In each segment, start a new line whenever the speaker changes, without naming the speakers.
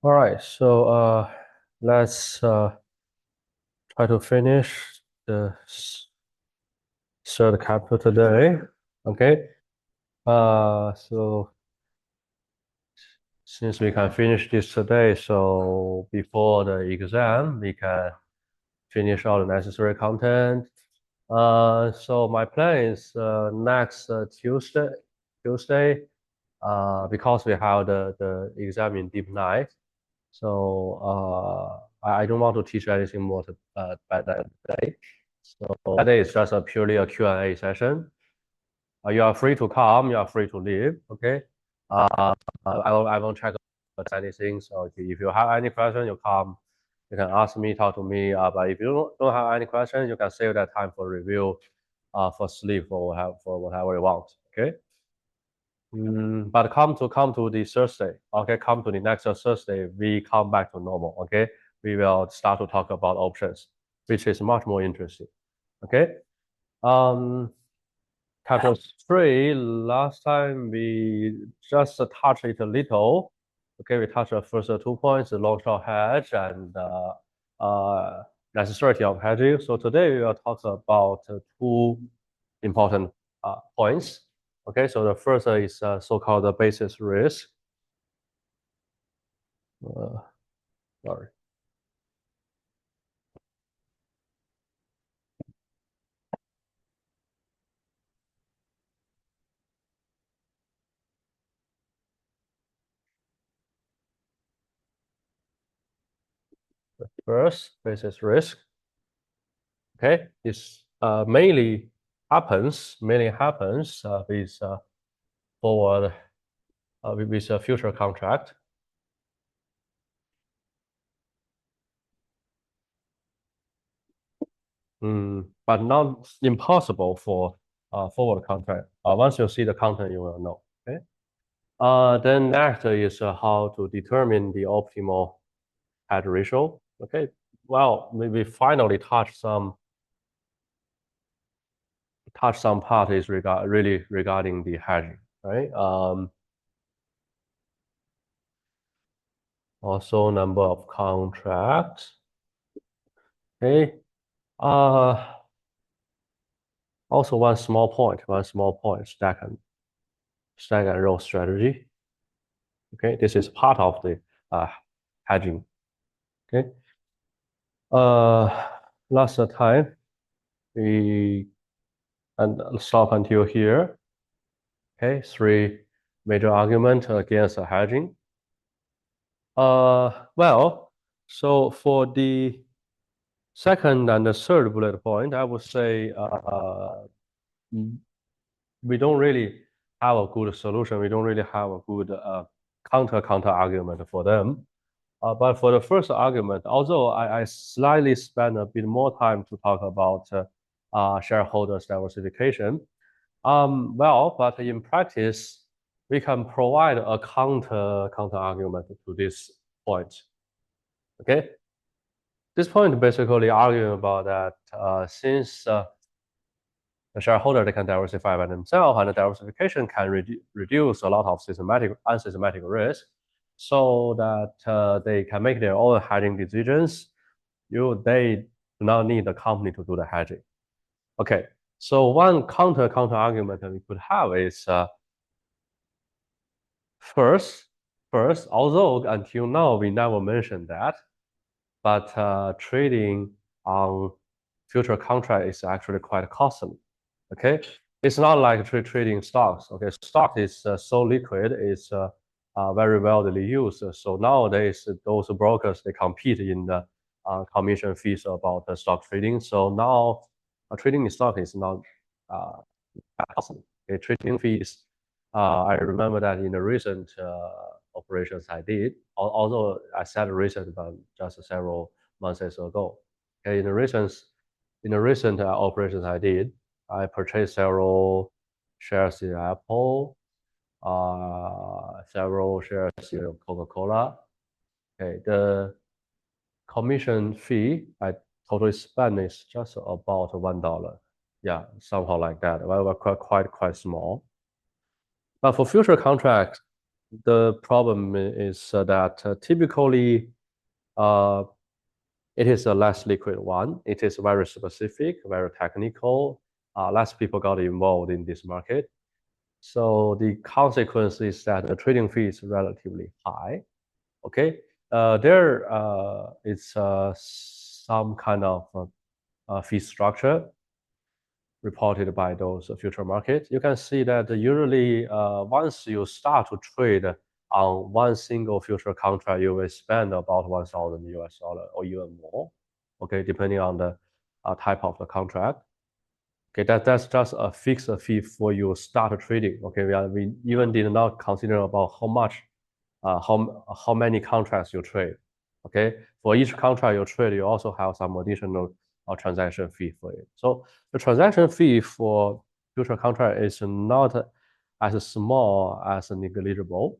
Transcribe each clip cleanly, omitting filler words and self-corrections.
All right, so let's try to finish the third chapter today. Okay. So since we can finish this today, so before the exam, we can finish all the necessary content. So my plan is next Tuesday, because we have the exam in deep night. So I don't want to teach anything more by that day. So that day is just purely a Q&A session. You are free to come, you are free to leave, okay? I won't check anything. So if you have any question, you come, you can ask me, talk to me. But if you don't have any question, you can save that time for review, for sleep, for whatever you want, okay? But come to the Thursday, okay? Come to the next Thursday, we come back to normal, okay? We will start to talk about options, which is much more interesting, okay? Um, Chapter 3, last time we just touched it a little. Okay, we touched the first 2 points, the long-short hedge and necessity of hedging. So today we will talk about two important points. Okay, so the first is so-called basis risk. Uh, sorry. First, basis risk. Okay, this mainly happens with forward with a future contract. But not impossible for forward contract. Once you see the content, you will know. Okay. Then next is how to determine the optimal hedge ratio. Okay. Well, we finally touch some part is really regarding the hedging, right? Also number of contracts. Okay. Uh, Also one small point, stack and roll strategy. Okay, this is part of the hedging. Okay. Uh, Last time we and stop until here. Okay, three major arguments against hedging. Well, so for the second and the third bullet point, I would say we don't really have a good solution. We don't really have a good counter argument for them. But for the first argument, although I slightly spent a bit more time to talk about shareholders diversification, but in practice, we can provide a counter argument to this point. Okay, this point basically arguing about that since the shareholder they can diversify by themselves, and the diversification can reduce a lot of unsystematic risk, so that they can make their own hedging decisions. They do not need the company to do the hedging. Okay, so one counter argument that we could have is first, although until now we never mentioned that, but trading on future contract is actually quite costly. Okay, it's not like trading stocks. Okay, stock is so liquid, it's very widely used. So nowadays, those brokers they compete in the commission fees about the stock trading. So now, trading in stock is not uh, costly. Okay, trading fees. I remember that in the recent operations I did, although I said recent, but just several months ago. Okay, in the recent operations I did, I purchased several shares in Apple, several shares in Coca-Cola. Okay, the commission fee I totally spent is just about $1. Yeah, somehow like that. Well, quite small. But for future contracts, the problem is that typically uh, it is a less liquid one. It is very specific, very technical. Less people got involved in this market. So the consequence is that the trading fee is relatively high. Okay, there is some kind of fee structure reported by those future markets. You can see that usually once you start to trade on one single future contract, you will spend about 1,000 US dollar or even more. Okay, depending on the type of the contract. Okay, that's just a fixed fee for you start trading. Okay, we even did not consider about how much, how many contracts you trade. Okay, for each contract you trade, you also have some additional transaction fee for it. So the transaction fee for future contract is not as small as negligible.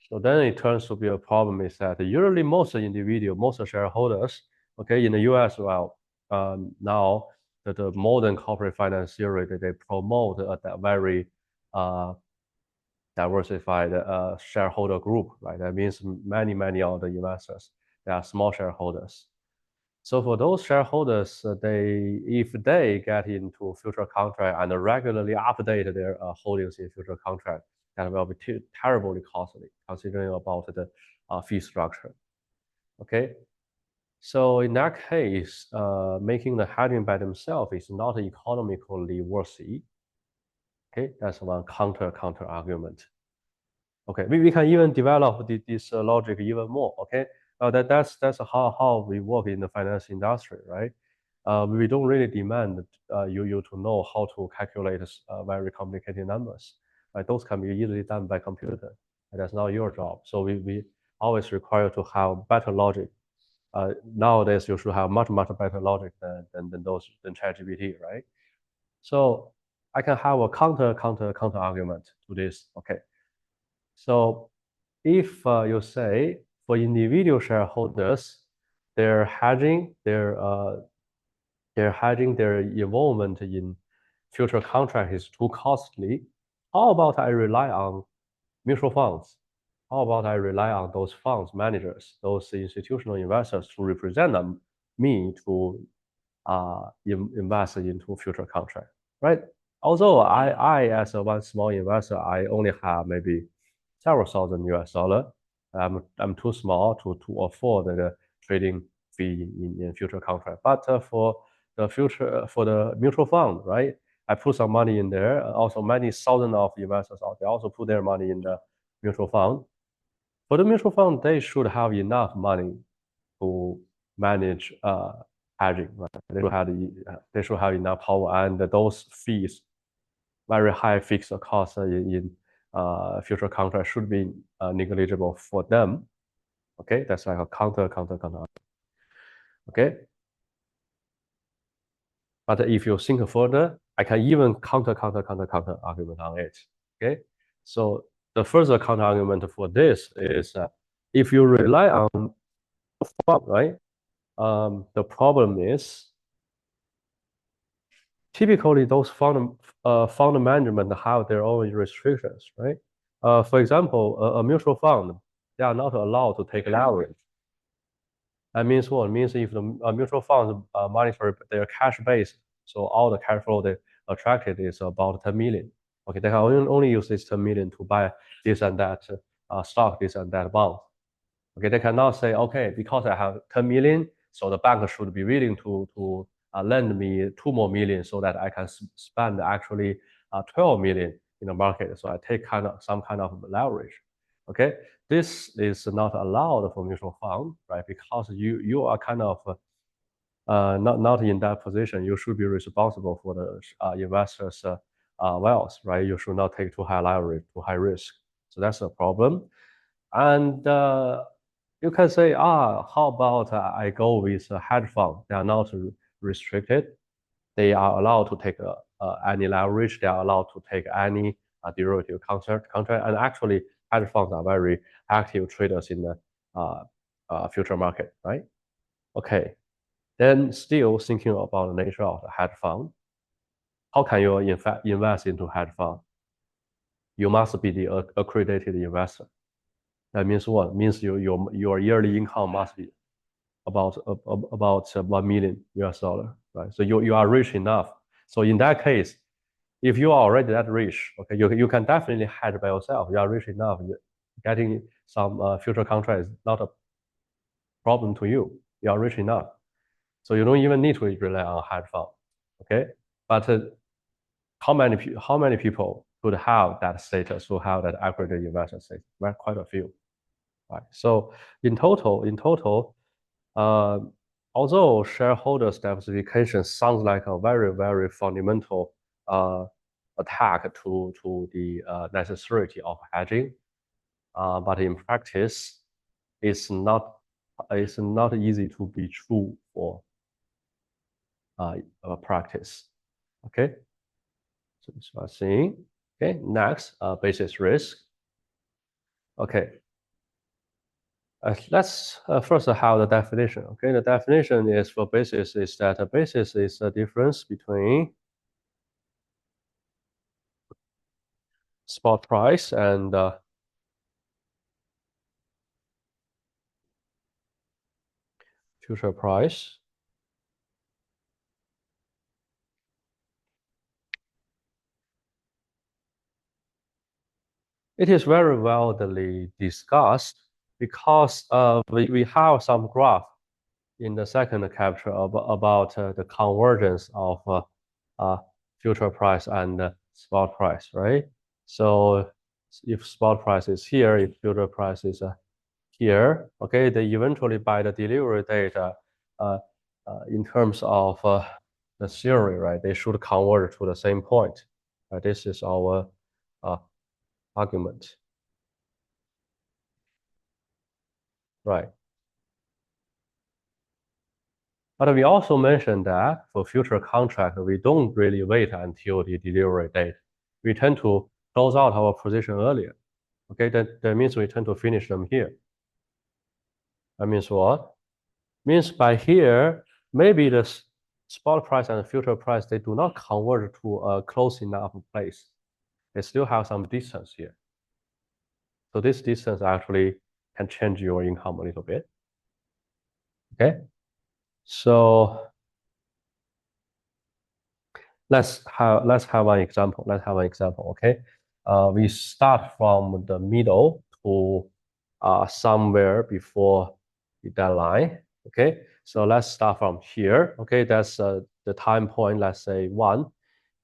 So then it turns to be a problem is that usually most individual, most shareholders, okay, in the US, well, now the modern corporate finance theory that they promote a very uh, diversified shareholder group, right? That means many of the investors, they are small shareholders. So for those shareholders, if they get into future contract and regularly update their holdings in future contract, that will be terribly costly considering about the fee structure. Okay, so in that case, making the hedging by themselves is not economically worthy. Okay, that's one counter argument. Okay, we can even develop this logic even more. Okay, that's how we work in the finance industry, right? We don't really demand you to know how to calculate very complicated numbers. Right? Those can be easily done by computer. And that's not your job. So we always require to have better logic. Nowadays, you should have much better logic than those than ChatGPT, right? So I can have a counter argument to this. Okay, so if you say for individual shareholders, they're hedging their involvement in future contract is too costly. How about I rely on mutual funds? How about I rely on those funds managers, those institutional investors to represent me to invest into future contract, right? Although I as a one small investor, I only have maybe several thousand US dollar. I'm too small to afford the trading fee in future contract. But for the mutual fund, right? I put some money in there. Also, many thousands of investors out there also put their money in the mutual fund. For the mutual fund, they should have enough money to manage hedging, right? They should have enough power, and those fees, very high fixed costs in future contract should be negligible for them. Okay, that's like a counter. Okay, but if you think further, I can even counter argument on it. Okay, so the further counter argument for this is if you rely on fund, right? The problem is typically those fund management have their own restrictions, right? For example, a mutual fund, they are not allowed to take leverage. That means what? It means if the mutual funds monitor their cash base, so all the cash flow they attracted is about 10 million. Okay, they can only use this 10 million to buy this and that stock, this and that bond. Okay, they cannot say, okay, because I have 10 million, so the bank should be willing to lend me 2 more million so that I can spend actually 12 million in the market. So I take some kind of leverage. Okay, this is not allowed for mutual fund, right? Because you are kind of not in that position. You should be responsible for the investors' wealth, right? You should not take too high leverage, too high risk. So that's a problem. And you can say, how about I go with a hedge fund? They are not restricted. They are allowed to take any leverage. They are allowed to take any derivative contract. And actually, hedge funds are very active traders in the future market, right? Okay. Then still thinking about the nature of the hedge fund. How can you in fact invest into hedge fund? you must be the accredited investor. That means what? It means your yearly income must be about about 1 million US dollar, right? So you are rich enough. So in that case, if you are already that rich, okay, you can definitely hedge by yourself. You are rich enough. Getting some future contract is not a problem to you. You are rich enough, so you don't even need to rely on hedge fund. Okay, but how many people could have that status, who have that accredited investor status? Well, quite a few, right? So in total, uh, although shareholders diversification sounds like a very fundamental attack to the necessity of hedging, but in practice, it's not it's not easy to be true for practice. Okay, so this was saying. Okay, next, basis risk. Okay, let's first have the definition. Okay, the definition is for basis is that a basis is the difference between spot price and future price. It is very widely discussed because we have some graph in the second capture about the convergence of future price and spot price, right? So if spot price is here, if future price is here, okay, they eventually by the delivery date, in terms of the theory, right, they should converge to the same point. Right? This is our uh, argument, right? But we also mentioned that for future contract, we don't really wait until the delivery date. We tend to close out our position earlier. Okay, that means we tend to finish them here. That means what? Means by here, maybe the spot price and future price, they do not converge to a close enough place. They still have some distance here. So this distance actually can change your income a little bit. Okay, so let's have an example. Let's have an example. Okay, we start from the middle to somewhere before the deadline. Okay, so let's start from here. Okay, that's the time point. Let's say 1,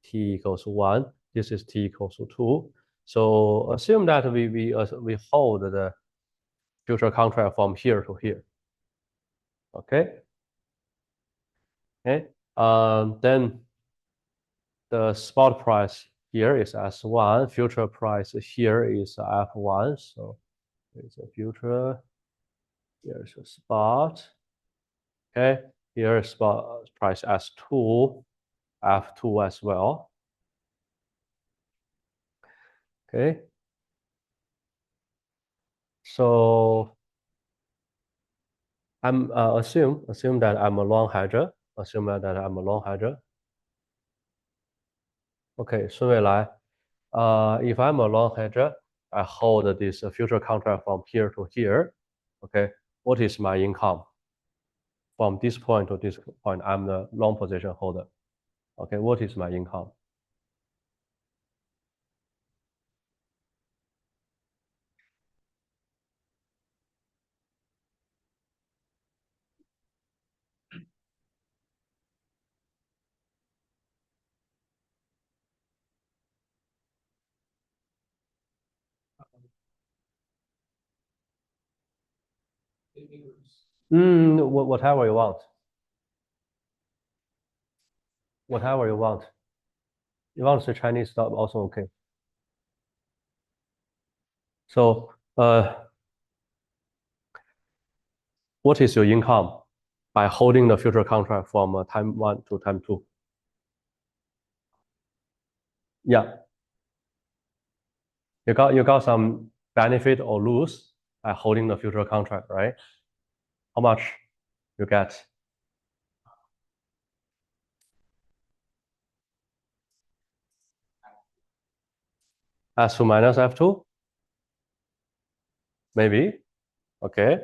t equals 1. This is t equals to 2. So assume that we hold the future contract from here to here. Okay. Okay. Then the spot price here is S1, future price here is F1. So it's a future, here's a spot. Okay, here is spot price S2, F2 as well. Okay, so I'm assume that I'm a long hedger. Assume that I'm a long hedger. Okay, 顺位来. If I'm a long hedger, I hold this future contract from here to here. Okay, what is my income? From this point to this point, I'm the long position holder. Okay, what is my income? Whatever you want. Whatever you want. You want to say Chinese stop also okay. So, what is your income by holding the future contract from time 1 to time 2? Yeah, you got some benefit or lose by holding the future contract, right? How much you get? S2 minus F2? Maybe. Okay.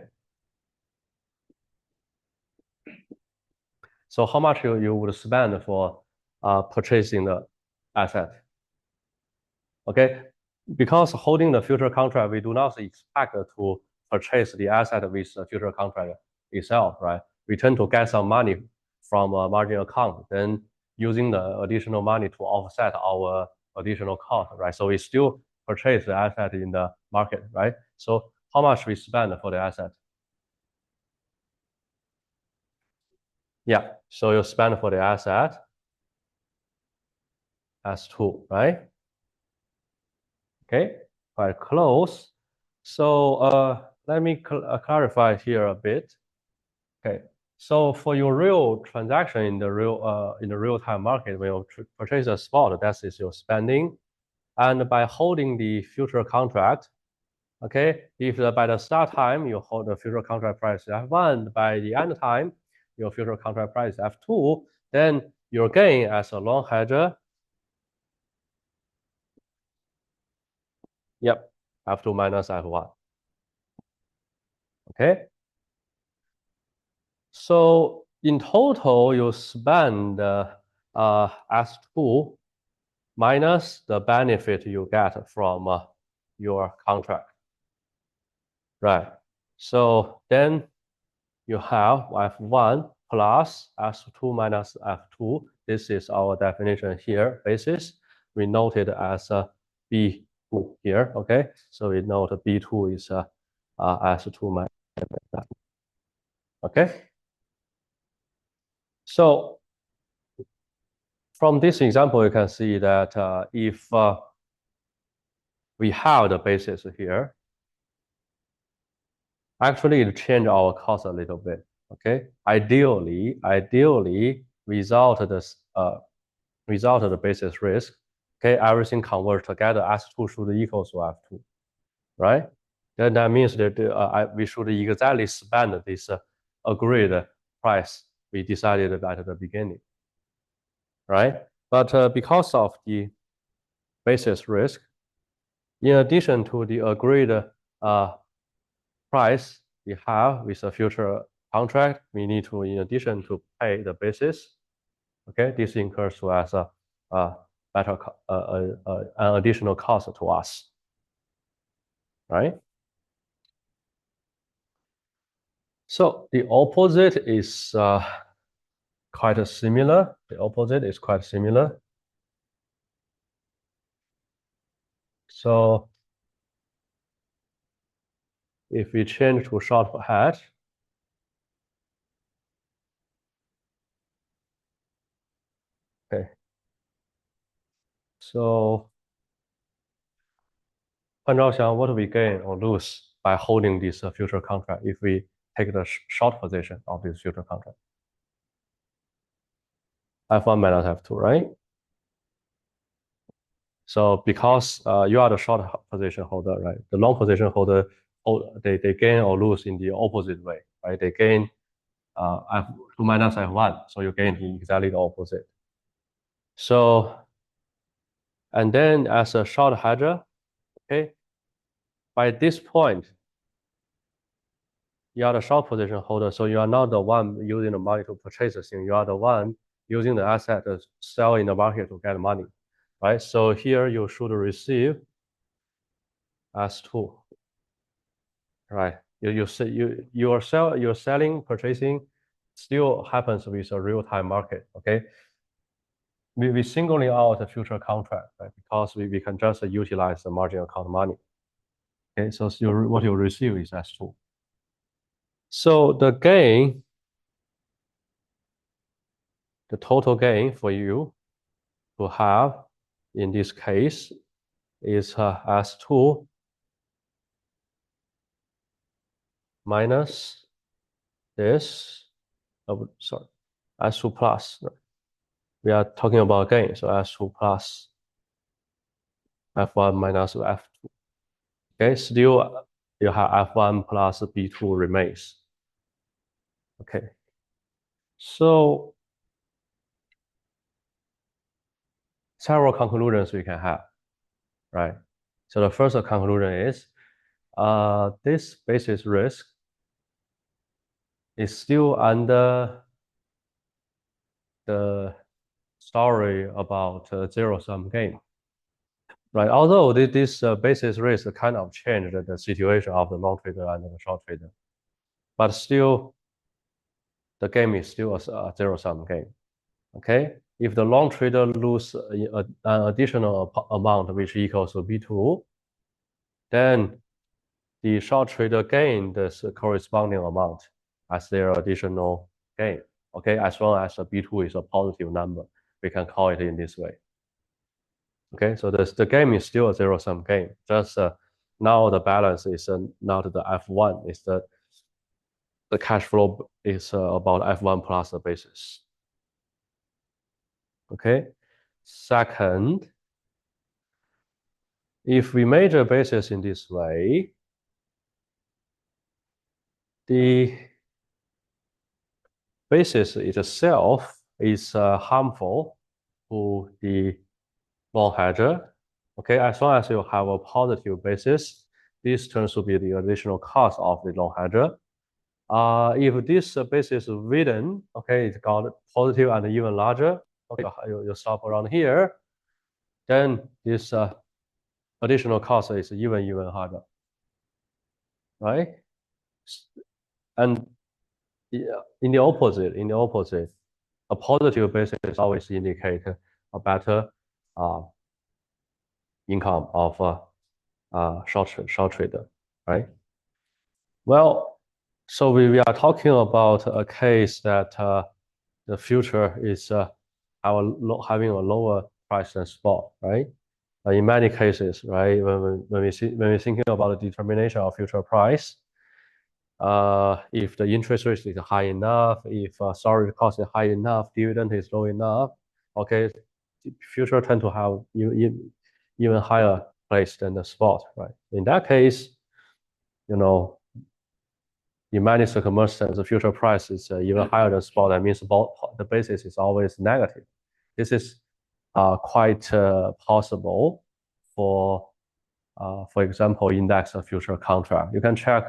So how much you would spend for purchasing the asset? Okay. Because holding the future contract, we do not expect to purchase the asset with the future contract itself, right? We tend to get some money from a margin account, then using the additional money to offset our additional cost, right? So we still purchase the asset in the market, right? So how much we spend for the asset? Yeah, so you spend for the asset S2, right? Okay, quite close. So let me clarify here a bit. Okay, so for your real transaction in the real time market, when you purchase a spot, that is your spending, and by holding the future contract, okay, if by the start time you hold the future contract price F1, by the end time your future contract price F2, then your gain as a long hedger, yep, F2 minus F1. Okay, so in total you spend S2 minus the benefit you get from your contract, right? So then you have F1 plus S2 minus F2. This is our definition here, basis. We note it as B2 here, okay? So we note B2 is S2 minus F2, okay? So from this example, you can see that if we have the basis here, actually it change our cost a little bit, okay? Ideally, without the basis risk, okay, everything converge together, S2 should equal to F2, right? Then that means that we should exactly spend this agreed price we decided at the beginning, right? But because of the basis risk, in addition to the agreed price we have with a future contract, we need to, in addition to pay the basis, okay, this incurs to us a better an additional cost to us, right? So the opposite is quite similar. The opposite is quite similar. So if we change to short hedge, okay. So 换照想 what do we gain or lose by holding this future contract if we take the short position of this future contract? F1 minus F2, right? So because you are the short position holder, right? The long position holder, they gain or lose in the opposite way, right? They gain F2 minus F1, so you gain exactly the opposite. So, and then as a short hedger, okay, by this point, you are the short position holder, so you are not the one using the money to purchase the thing. You are the one using the asset to sell in the market to get money, right? So here you should receive S2, right? You're selling, purchasing still happens with a real-time market, okay? We singling out the future contract, right? Because we can just utilize the margin account money. Okay, so what you receive is S2. So the gain, the total gain for you to have in this case is S2 minus this, oh, sorry, S2 plus. We are talking about gain, so S2 plus F1 minus F2. Okay, still you have F1 plus B2 remains. Okay, so several conclusions we can have, right? So the first conclusion is this basis risk is still under the story about zero-sum game, right? Although this basis risk kind of changed the situation of the long trader and the short trader, but still the game is still a zero-sum game. Okay, if the long trader lose an additional amount which equals to B2, then the short trader gain the corresponding amount as their additional gain. Okay, as long as the B2 is a positive number, we can call it in this way. Okay, so the game is still a zero-sum game. Just now the balance is not the F1, it's the cash flow is about F1 plus the basis. Okay, second, if we measure basis in this way, the basis itself is harmful to the long hedger. Okay, as long as you have a positive basis, this turns to be the additional cost of the long hedger. If this basis is hidden, okay, it's got positive and even larger. Okay, you stop around here, then this additional cost is even harder, right? And in the opposite, a positive basis always indicate a better income of a short trader, right? Well, so we are talking about a case that the future is having a lower price than spot, right? In many cases, right, when we're thinking about the determination of future price, if the interest rate is high enough, if storage cost is high enough, dividend is low enough, okay, future tend to have even higher place than the spot, right? In that case, you know, in many circumstances, the future price is even higher than spot. That means the basis is always negative. This is quite possible for example, index of future contract. You can check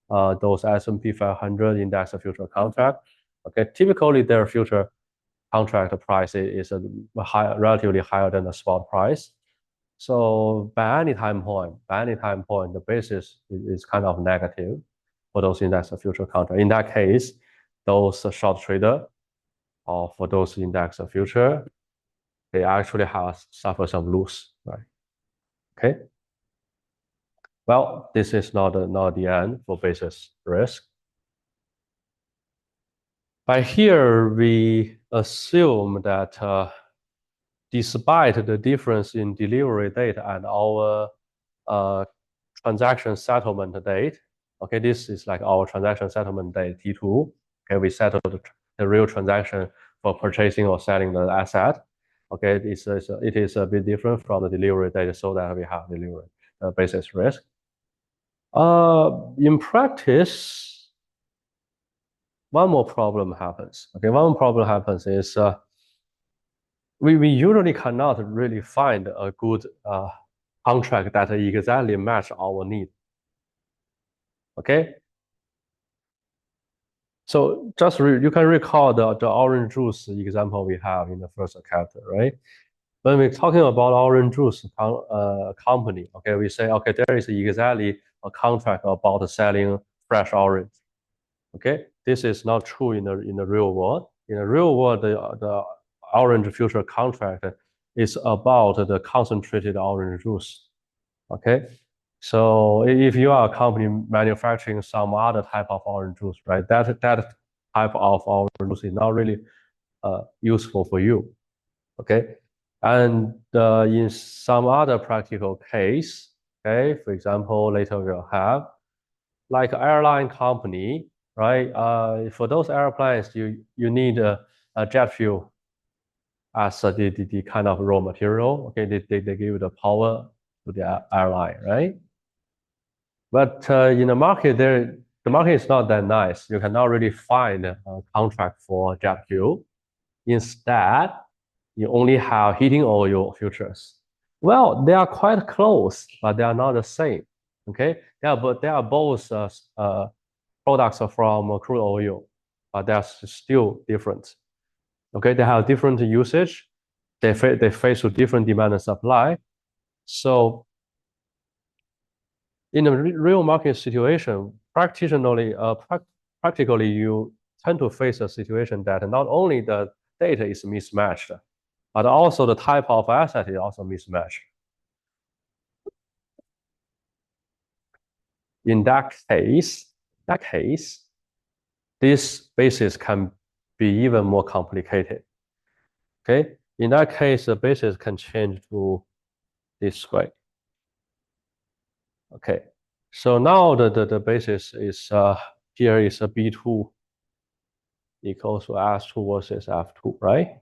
those S&P 500 index of future contract. Okay, typically their future contract price is relatively higher than the spot price. So by any time point, the basis is kind of negative for those index of future contract. In that case, those short trader or for those index of future, they actually have suffer some loss, right? Okay. Well, this is not the end for basis risk. By here, we assume that despite the difference in delivery date and our transaction settlement date, okay, this is like our transaction settlement date, T2. Okay, we settle the real transaction for purchasing or selling the asset. Okay, it is a bit different from the delivery date, so that we have delivery basis risk. In practice, one more problem happens. Okay, one more problem happens is we usually cannot really find a good contract that exactly match our need. Okay, so just you can recall the orange juice example we have in the first chapter, right? When we're talking about orange juice company, okay, we say okay, there is exactly a contract about selling fresh orange. Okay, this is not true in the real world. In the real world, the orange future contract is about the concentrated orange juice. Okay, so if you are a company manufacturing some other type of orange juice, right? That type of orange juice is not really useful for you. Okay, and in some other practical case, okay, for example, later we'll have like airline company, right? For those airplanes, you need a jet fuel as the kind of raw material. Okay, they give the power to the airline, right? But in the market, the market is not that nice. You cannot really find a contract for jet fuel. Instead, you only have heating oil futures. Well, they are quite close, but they are not the same. Okay, they are both products from crude oil, but they are still different. Okay, they have different usage. They face with different demand and supply. So in a real market situation, practically you tend to face a situation that not only the data is mismatched, but also the type of asset is also mismatched. In that case, this basis can be even more complicated. Okay, in that case, the basis can change to this way. Okay, so now the basis is here is a B2 equals to S2 versus F2, right?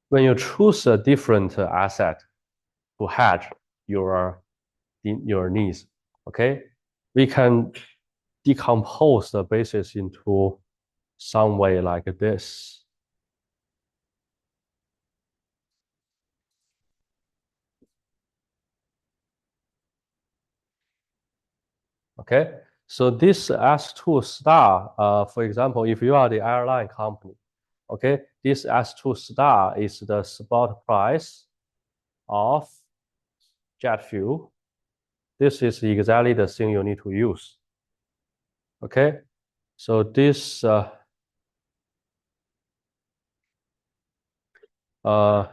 When you choose a different asset to hedge your your needs, okay, we can decompose the basis into some way like this. Okay, so this S2 star, for example, if you are the airline company, okay, this S2 star is the spot price of jet fuel. This is exactly the thing you need to use. Okay, so this uh, oh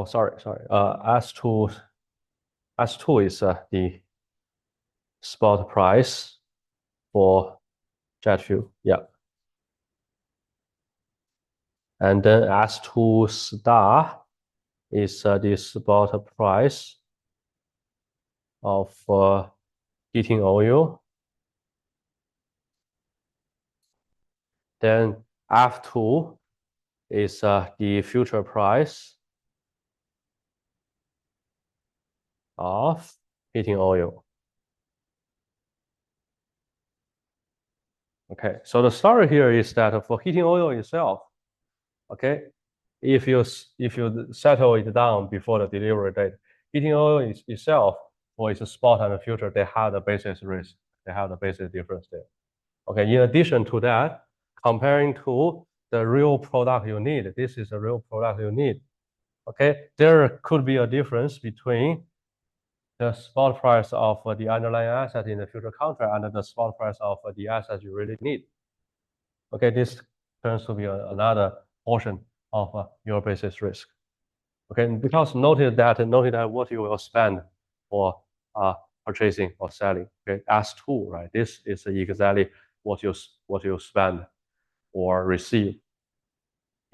sorry, S2 is the spot price for jet fuel. Yeah, and then S2 star is the spot price of heating oil. Then F2 is the future price of heating oil. Okay, so the story here is that for heating oil itself, okay, if you settle it down before the delivery date, heating oil itself for its spot and the future, they have the basis risk, they have the basis difference there. Okay, in addition to that, comparing to the real product you need, this is the real product you need. Okay, there could be a difference between the spot price of the underlying asset in the future contract and the spot price of the asset you really need. Okay, this turns to be another portion of your basis risk. Okay, because noted that what you will spend for purchasing or selling. Okay, S2, right? This is exactly what you spend or receive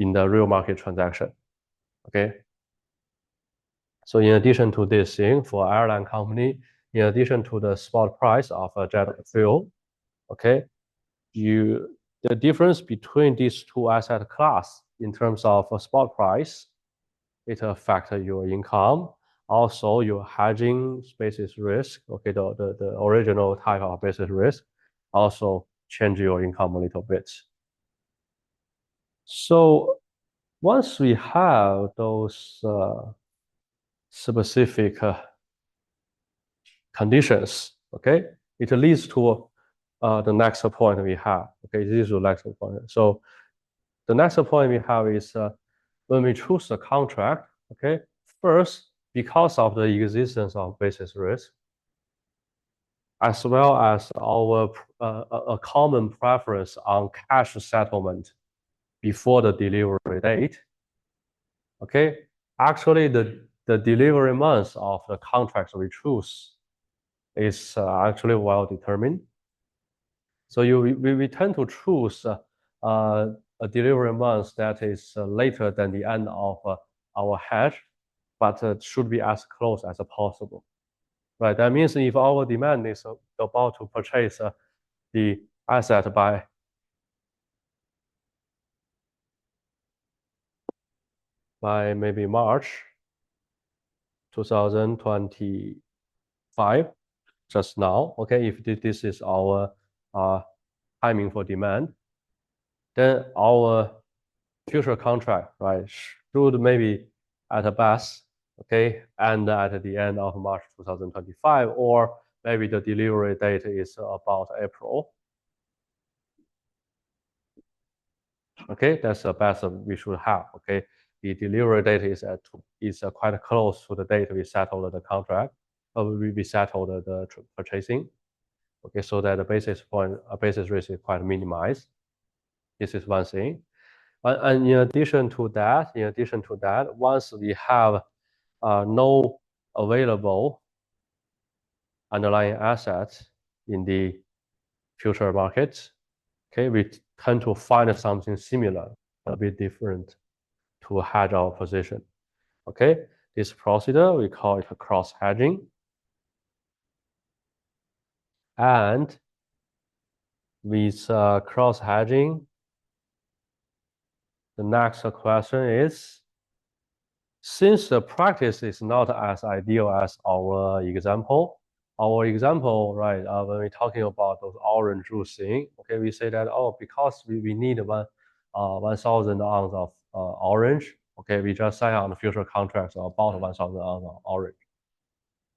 in the real market transaction. Okay. So in addition to this thing for airline company, in addition to the spot price of a jet fuel, okay, the difference between these two asset class in terms of a spot price, it affects your income. Also, your hedging basis risk, okay, the original type of basis risk, also change your income a little bit. So once we have those specific conditions, okay, it leads to the next point we have. Okay, this is the next point. So the next point we have is when we choose a contract, okay, first, because of the existence of basis risk, as well as our a common preference on cash settlement before the delivery date, okay, actually the delivery month of the contracts we choose is actually well determined. So we tend to choose a delivery month that is later than the end of our hedge, but should be as close as possible. Right. That means if our demand is about to purchase the asset by maybe March 2025, just now. Okay, if this is our timing for demand, then our future contract, right, should maybe at a best, okay, and at the end of March 2025, or maybe the delivery date is about April. Okay, that's the best we should have. Okay, the delivery date is quite close to the date we settled the contract, we settled the purchasing. Okay, so that the basis risk is quite minimized. This is one thing. And in addition to that, once we have no available underlying assets in the future market, okay, we tend to find something similar, a bit different, to hedge our position. Okay, this procedure we call it cross hedging. And with cross hedging, the next question is, since the practice is not as ideal as our example, right, when we're talking about those orange juice thing, okay, we say that, oh, because we need 1,000 ounces of orange, okay, we just sign on the future contracts about 1,000 ounces of orange.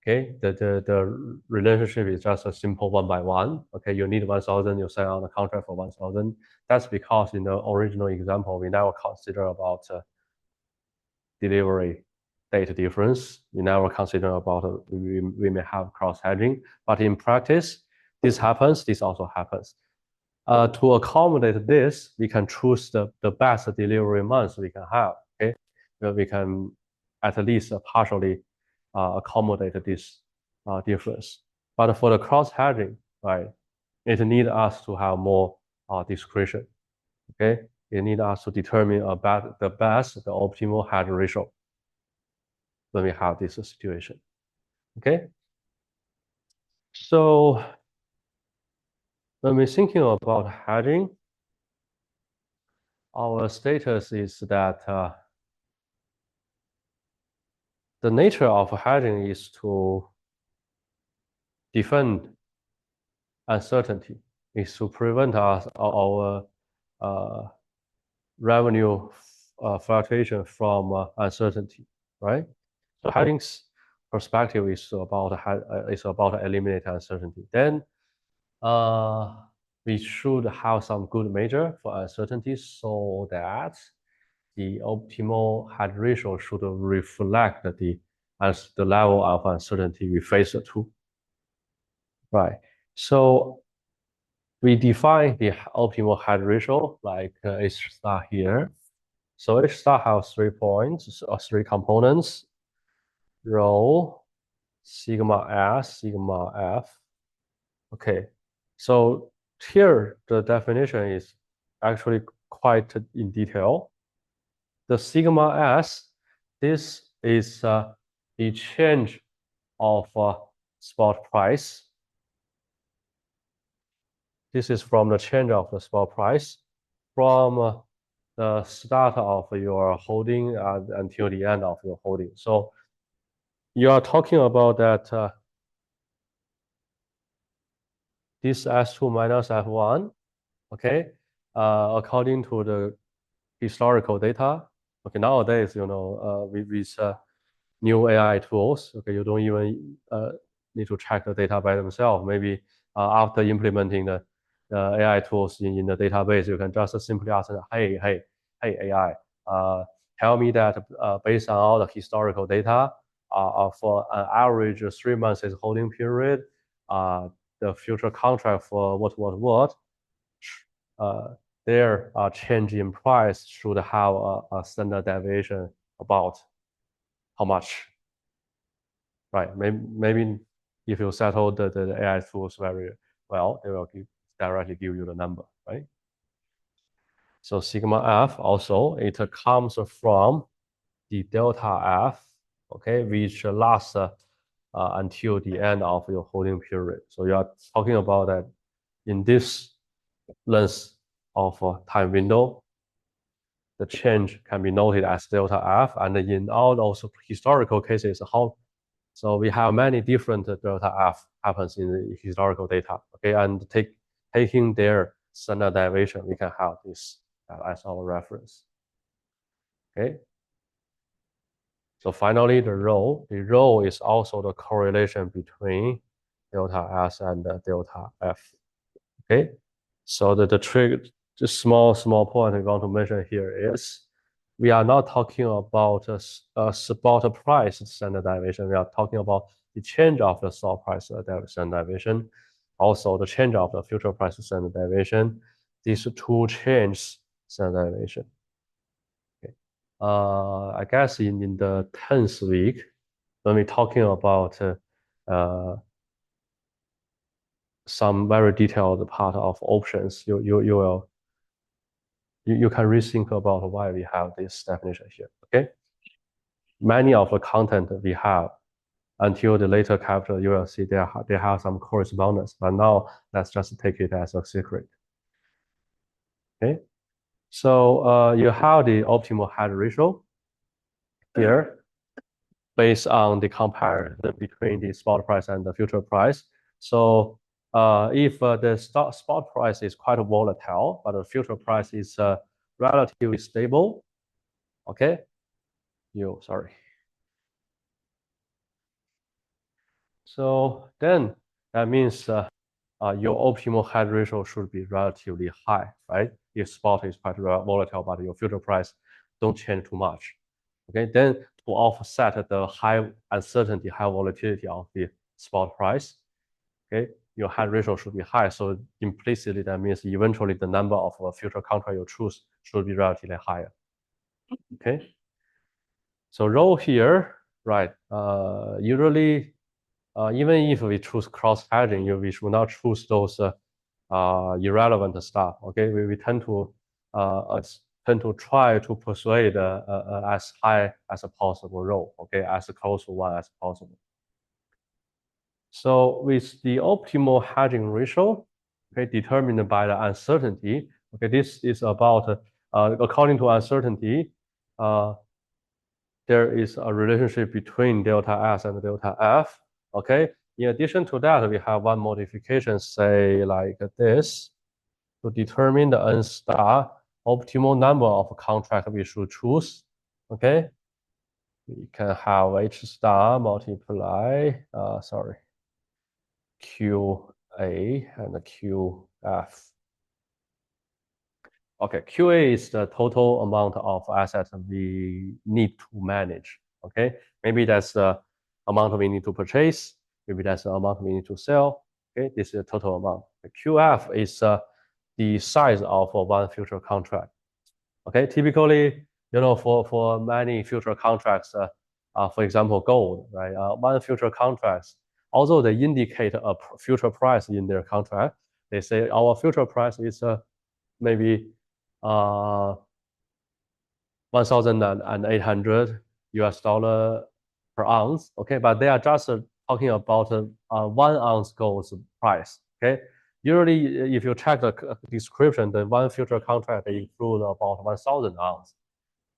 Okay, the relationship is just a simple 1 by 1. Okay, you need 1,000, you sign on the contract for 1,000. That's because in the original example, we never consider about delivery date difference. We never consider about we may have cross hedging, but in practice, this happens. This also happens. To accommodate this, we can choose the best delivery months we can have. Okay, where we can at least partially accommodate this difference. But for the cross hedging, right, it needs us to have more discretion. Okay, it needs us to determine about the optimal hedge ratio when we have this situation. Okay, so when we're thinking about hedging, our status is that the nature of hedging is to defend uncertainty, is to prevent our revenue fluctuation from uncertainty, right? So hedging's perspective is about eliminating uncertainty. Then we should have some good measure for uncertainty so that the optimal hedge ratio should reflect the level of uncertainty we face to. Right. So we define the optimal hedge ratio like H star here. So H star has 3 points or 3 components: rho, sigma S, sigma F. Okay. So here the definition is actually quite in detail. The sigma S, this is the change of spot price. This is from the change of the spot price from the start of your holding until the end of your holding. So you are talking about that this S2 minus F1, okay, according to the historical data. Okay, nowadays, with new AI tools, okay, you don't even need to check the data by themselves. Maybe after implementing the AI tools in the database, you can just simply ask them, hey AI, tell me that based on all the historical data, for an average 3 months holding period, the future contract for what, their change in price should have a standard deviation about how much, right? Maybe if you settle the AI tools very well, they will directly give you the number, right? So sigma F also, it comes from the delta F, okay, which lasts until the end of your holding period. So you are talking about that in this length of time window, the change can be noted as delta F, and in all those historical cases, how So we have many different delta F happens in the historical data, okay? And taking their standard deviation, we can have this as our reference, okay? So finally, the rho is also the correlation between delta S and delta F, okay? So the small point I want to mention here is we are not talking about a spot price standard deviation. We are talking about the change of the spot price standard deviation, also the change of the future price standard deviation. These two change standard deviation. Okay. I guess in the 10th week, when we're talking about some very detailed part of options, you can rethink about why we have this definition here, okay? Many of the content we have until the later chapter, you will see they have some correspondence, but now let's just take it as a secret, okay? So you have the optimal hedge ratio here based on the comparison between the spot price and the future price. So if the spot price is quite volatile, but the future price is relatively stable, okay? Sorry. So then that means your optimal hedge ratio should be relatively high, right? If spot is quite volatile, but your future price don't change too much. Okay, then to offset the high uncertainty, high volatility of the spot price, okay, your hedge ratio should be high. So implicitly, that means eventually the number of future contract you choose should be relatively higher. Okay, so rho here, right? Usually, even if we choose cross hedging, we should not choose those irrelevant stuff. Okay, we tend to try to persuade as high as possible rho. Okay, as close to one as possible. So with the optimal hedging ratio, okay, determined by the uncertainty. Okay, this is about according to uncertainty. There is a relationship between delta S and delta F. Okay. In addition to that, we have one modification, say like this, to determine the N star optimal number of contract we should choose. Okay. We can have H star multiply, QA and QF. Okay, QA is the total amount of assets we need to manage. Okay, maybe that's the amount we need to purchase. Maybe that's the amount we need to sell. Okay, this is the total amount. The QF is the size of one future contract. Okay, typically, for many future contracts, for example, gold, right? One future contracts, although they indicate a future price in their contract, they say our future price is maybe 1,800 US dollar per ounce. Okay, but they are just talking about 1 ounce gold price. Okay, usually if you check the description, the one future contract include about 1,000 ounce.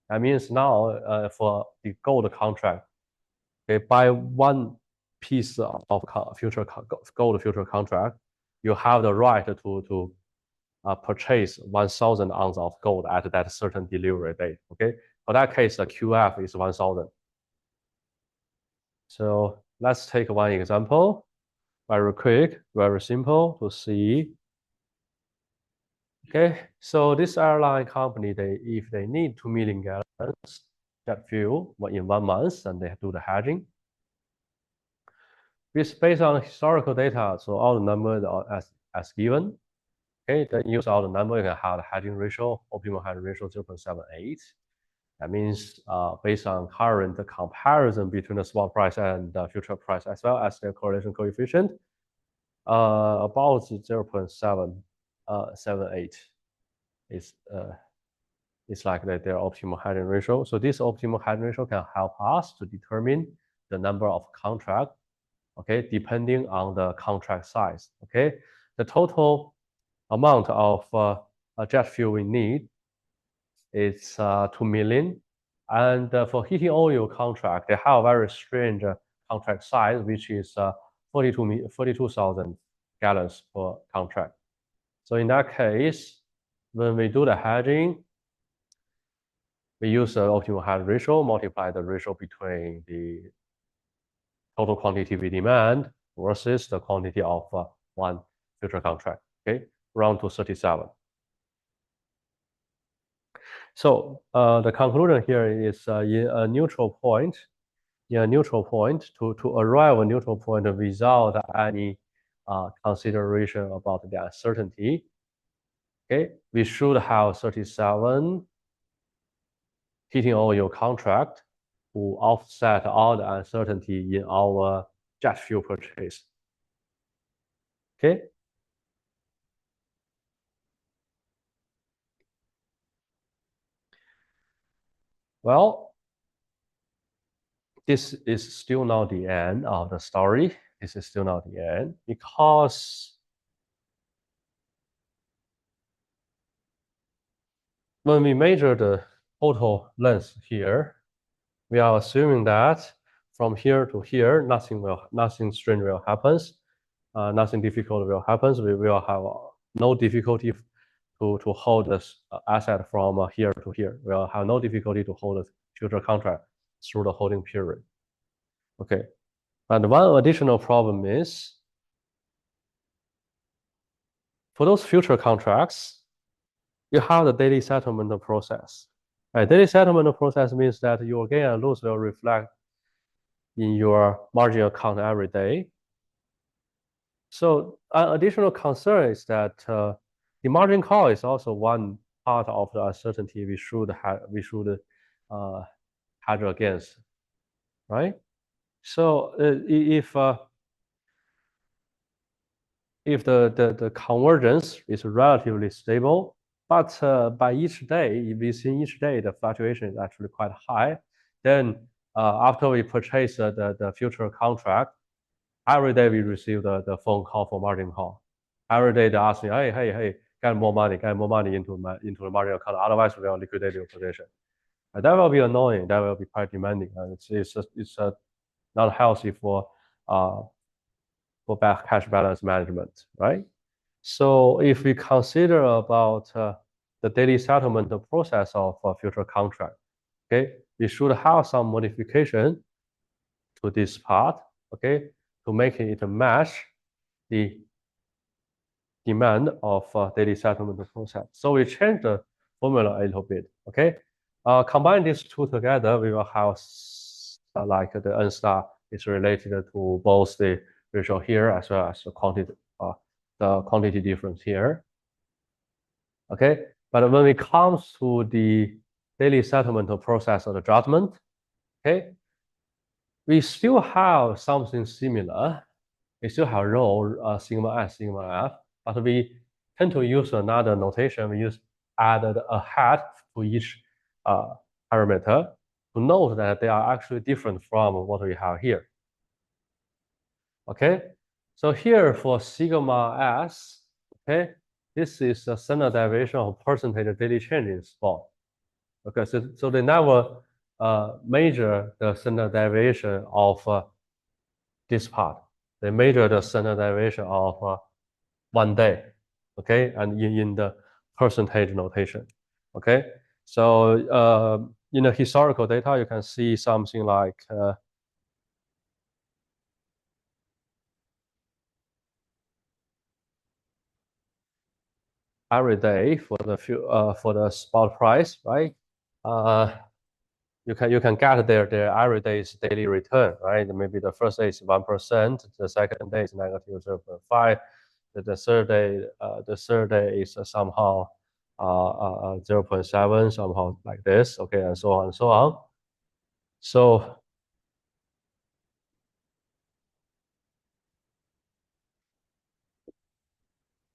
That means now for the gold contract, okay, buy one piece of future gold future contract, you have the right to purchase 1,000 ounces of gold at that certain delivery date. Okay, for that case, the QF is 1,000. So let's take one example, very quick, very simple to see. Okay, so this airline company, if they need 2 million gallons jet fuel in 1 month, and they do the hedging. It's based on historical data, so all the numbers are as given. Okay, then use all the number, you can have the hedging ratio, optimal hedging ratio 0.78. That means based on current comparison between the spot price and the future price, as well as the correlation coefficient, about 0.778 is like their optimal hedging ratio. So this optimal hedging ratio can help us to determine the number of contract, okay, depending on the contract size. Okay, the total amount of jet fuel we need is 2 million. And for heating oil contract, they have a very strange contract size, which is 42,000 gallons per contract. So in that case, when we do the hedging, we use the optimal hedge ratio, multiply the ratio between the total quantity we demand versus the quantity of one future contract, okay, round to 37. So the conclusion here is in a neutral point, to arrive at a neutral point without any consideration about the uncertainty, okay, we should have 37 heating oil contract to offset all the uncertainty in our jet fuel purchase. Okay. Well, this is still not the end of the story. This is still not the end because when we measure the total length here, we are assuming that from here to here, nothing strange will happen. Nothing difficult will happen. We will have no difficulty to hold this asset from here to here. We'll have no difficulty to hold the future contract through the holding period. Okay. But one additional problem is for those future contracts, you have the daily settlement process. Right? Daily settlement process means that your gain and loss will reflect in your margin account every day. So an additional concern is that the margin call is also one part of the uncertainty we should hedge against, right? So if the convergence is relatively stable, but by each day, within each day, the fluctuation is actually quite high, then after we purchase the future contract, every day we receive the phone call for margin call. Every day they ask me, hey, get more money into the margin account. Otherwise, we will liquidate your position. And that will be annoying. That will be quite demanding. It's not healthy for back cash balance management, right? So if we consider about the daily settlement process of a future contract, okay, we should have some modification to this part, okay, to make it match the demand of daily settlement process. So we change the formula a little bit, okay? Combine these two together, we will have like the N star is related to both the ratio here as well as the quantity difference here. Okay, but when it comes to the daily settlement process adjustment, okay, we still have something similar. We still have rho sigma S, sigma F, but we tend to use another notation. We added a hat to each parameter to note that they are actually different from what we have here. Okay, so here for sigma S, okay, this is the standard deviation of percentage daily change in spot. Okay, so they never measure the standard deviation of this part. They measure the standard deviation of 1 day, okay, and in the percentage notation, okay. So in the historical data, you can see something like every day for the spot price, right? You can get their every day's daily return, right? Maybe the first day is 1%, the second day is negative 0.5, the third day is somehow 0.7, somehow like this, okay, and so on and so on. So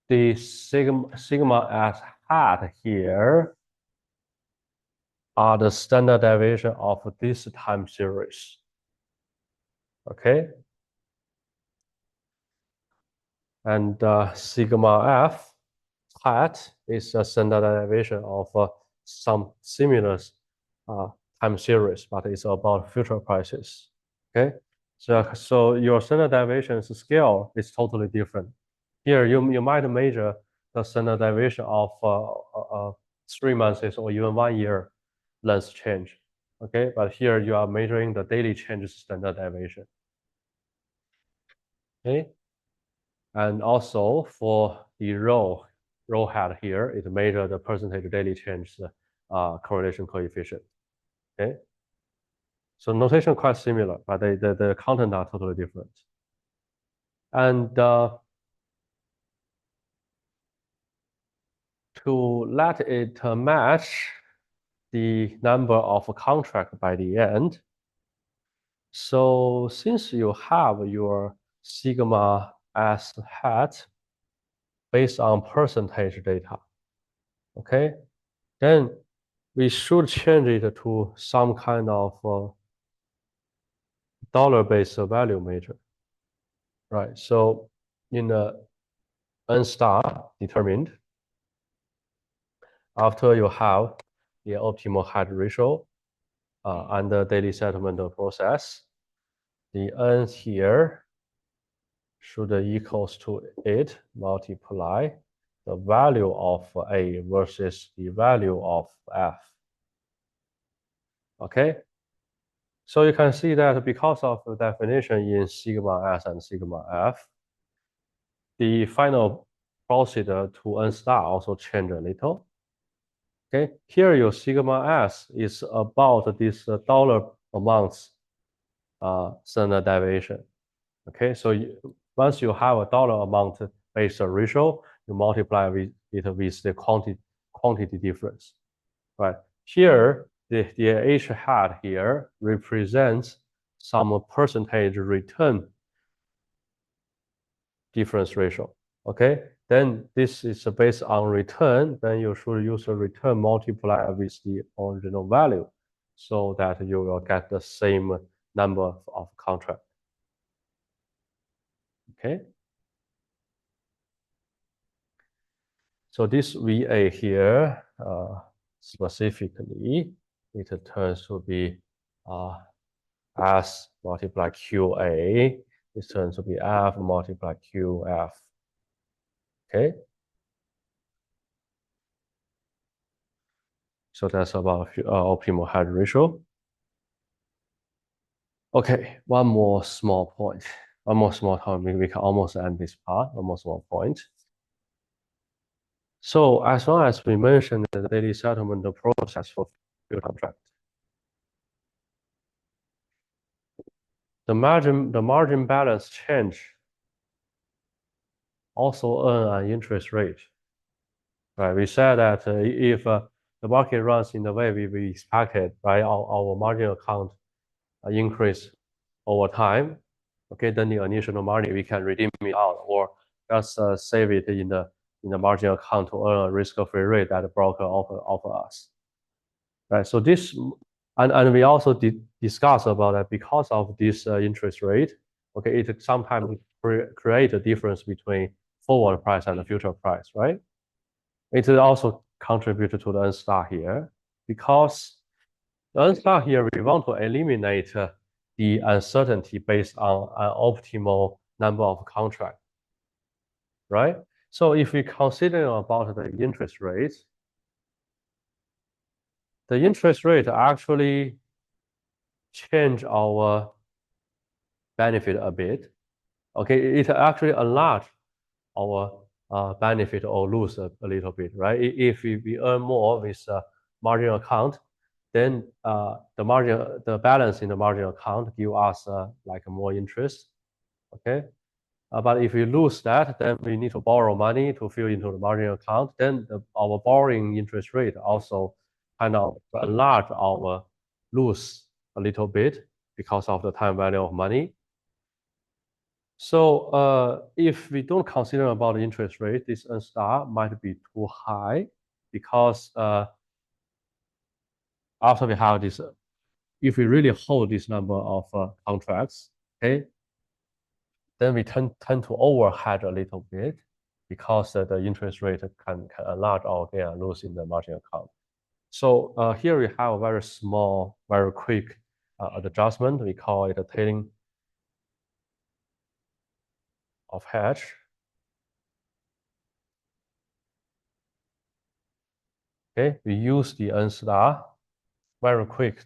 the sigma S hat here are the standard deviation of this time series. Okay. And sigma F hat is a standard deviation of some similar time series, but it's about future prices. Okay. So your standard deviation scale is totally different. Here, you might measure the standard deviation of 3 months or even 1 year length change. Okay, but here you are measuring the daily change standard deviation. Okay, and also for the row head here, it measures the percentage daily change correlation coefficient. Okay, so notation quite similar, but the content are totally different. And to let it match the number of contract by the end. So since you have your sigma s hat based on percentage data, okay, then we should change it to some kind of dollar-based value measure, right? So in the n star determined, after you have the optimal hedge ratio and the daily settlement process, the n here should equals to it multiply the value of A versus the value of F. Okay, so you can see that because of the definition in sigma S and sigma F, the final procedure to n star also change a little. Okay, here your sigma S is about this dollar amounts standard deviation. Okay, so once you have a dollar amount based ratio, you multiply it with the quantity difference, right? Here, the H hat here represents some percentage return difference ratio. Okay, then this is based on return, then you should use a return multiply with the original value so that you will get the same number of contract. Okay. So this VA here, specifically, it turns to be S multiply QA. It turns to be F multiply QF. Okay. So that's about optimal hedge ratio. Okay, one more small point. One more small point. We can almost end this part. One more small point. So as long as we mentioned the daily settlement process for future contract, the margin balance change also earn an interest rate. Right? We said that if the market runs in the way we expected, right, our margin account increase over time, okay, then the initial money we can redeem it out or just save it in the margin account to earn a risk-free rate that the broker offer us. Right. So this and we also discuss about that because of this interest rate, okay, it sometimes create a difference between forward price and the future price, right? It also contributed to the N star here because the N star here we want to eliminate the uncertainty based on an optimal number of contract, right? So if we consider about the interest rate, the interest rate actually change our benefit a bit. Okay, it actually enlarge our benefit or lose a little bit, right? If we earn more with margin account, then the balance in the margin account give us like more interest. Okay, but if we lose that, then we need to borrow money to fill into the margin account. Then our borrowing interest rate also kind of enlarge our lose a little bit because of the time value of money. So if we don't consider about the interest rate, this N star might be too high because after we have this, if we really hold this number of contracts, okay, then we tend to overhead a little bit because the interest rate can enlarge our gain and lose in the margin account. So here we have a very small, very quick adjustment. We call it a tailing of hedge. Okay, we use the N star very quick.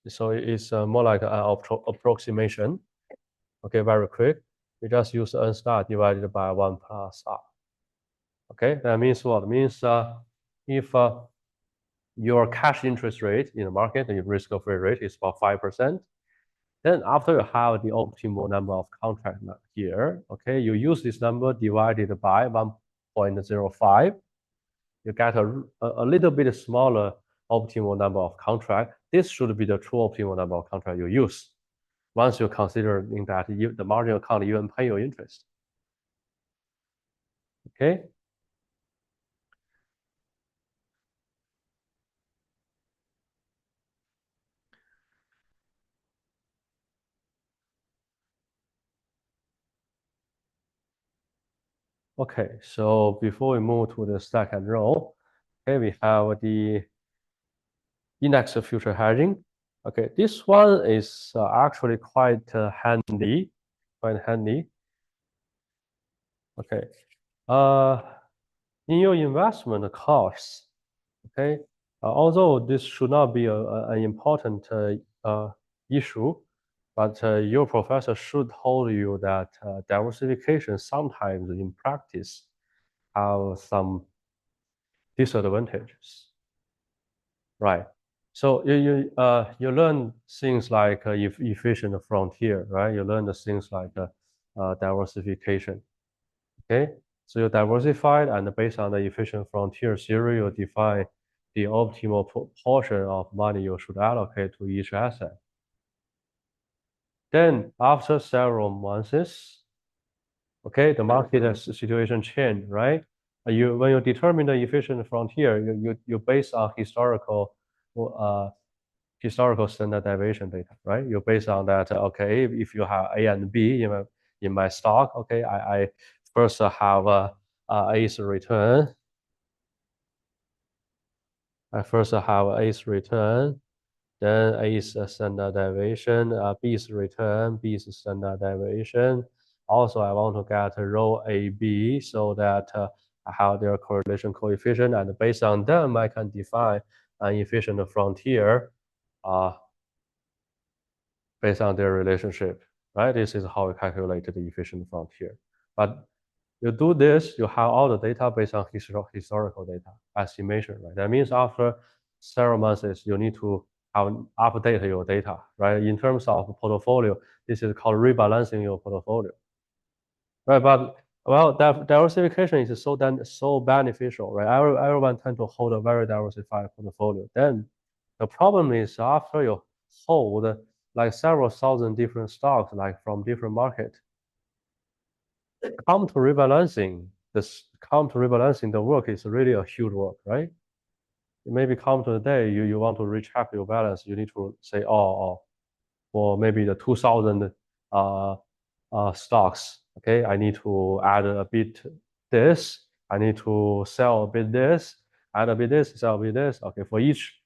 So it's more like an approximation. Okay, very quick. We just use N star divided by 1 plus R. Okay, that means what? It means if your cash interest rate in the market, the risk-free rate is about 5%, then after you have the optimal number of contracts here, okay, you use this number divided by 1.05, you get a little bit smaller optimal number of contract. This should be the true optimal number of contract you use. Once you consider in that the marginal account even pay your interest. Okay. Okay, so before we move to the stack and roll, okay, we have the index future hedging. Okay, this one is actually quite handy, Okay, in your investment costs, okay, although this should not be an important issue, but your professor should told you that diversification sometimes in practice have some disadvantages, right? So you learn things like efficient frontier, right? You learn the things like diversification. Okay, so you diversified, and based on the efficient frontier theory, you define the optimal portion of money you should allocate to each asset. Then after several months, okay, the market situation changed, right? When you determine the efficient frontier, you base on uh, historical standard deviation data, right? You base on that. Okay, if you have A and B in my stock, okay, I first have A's return. I first have A's return, then A's standard deviation, B's return, B's standard deviation. Also, I want to get row AB so that I have their correlation coefficient, and based on them, I can define an efficient frontier based on their relationship, right? This is how we calculate the efficient frontier. But you do this, you have all the data based on historical data, estimation, right? That means after several months, you need to update your data, right? In terms of portfolio, this is called rebalancing your portfolio, right? But well, diversification is so beneficial, right? Everyone tend to hold a very diversified portfolio. Then the problem is after you hold like several thousand different stocks, like from different markets, come to rebalancing, the work is really a huge work, right? Maybe come to the day you want to recheck your balance, you need to say, for maybe the 2000 uh, stocks, okay, I need to add a bit this, I need to sell a bit this, add a bit this, sell a bit this. Okay, for each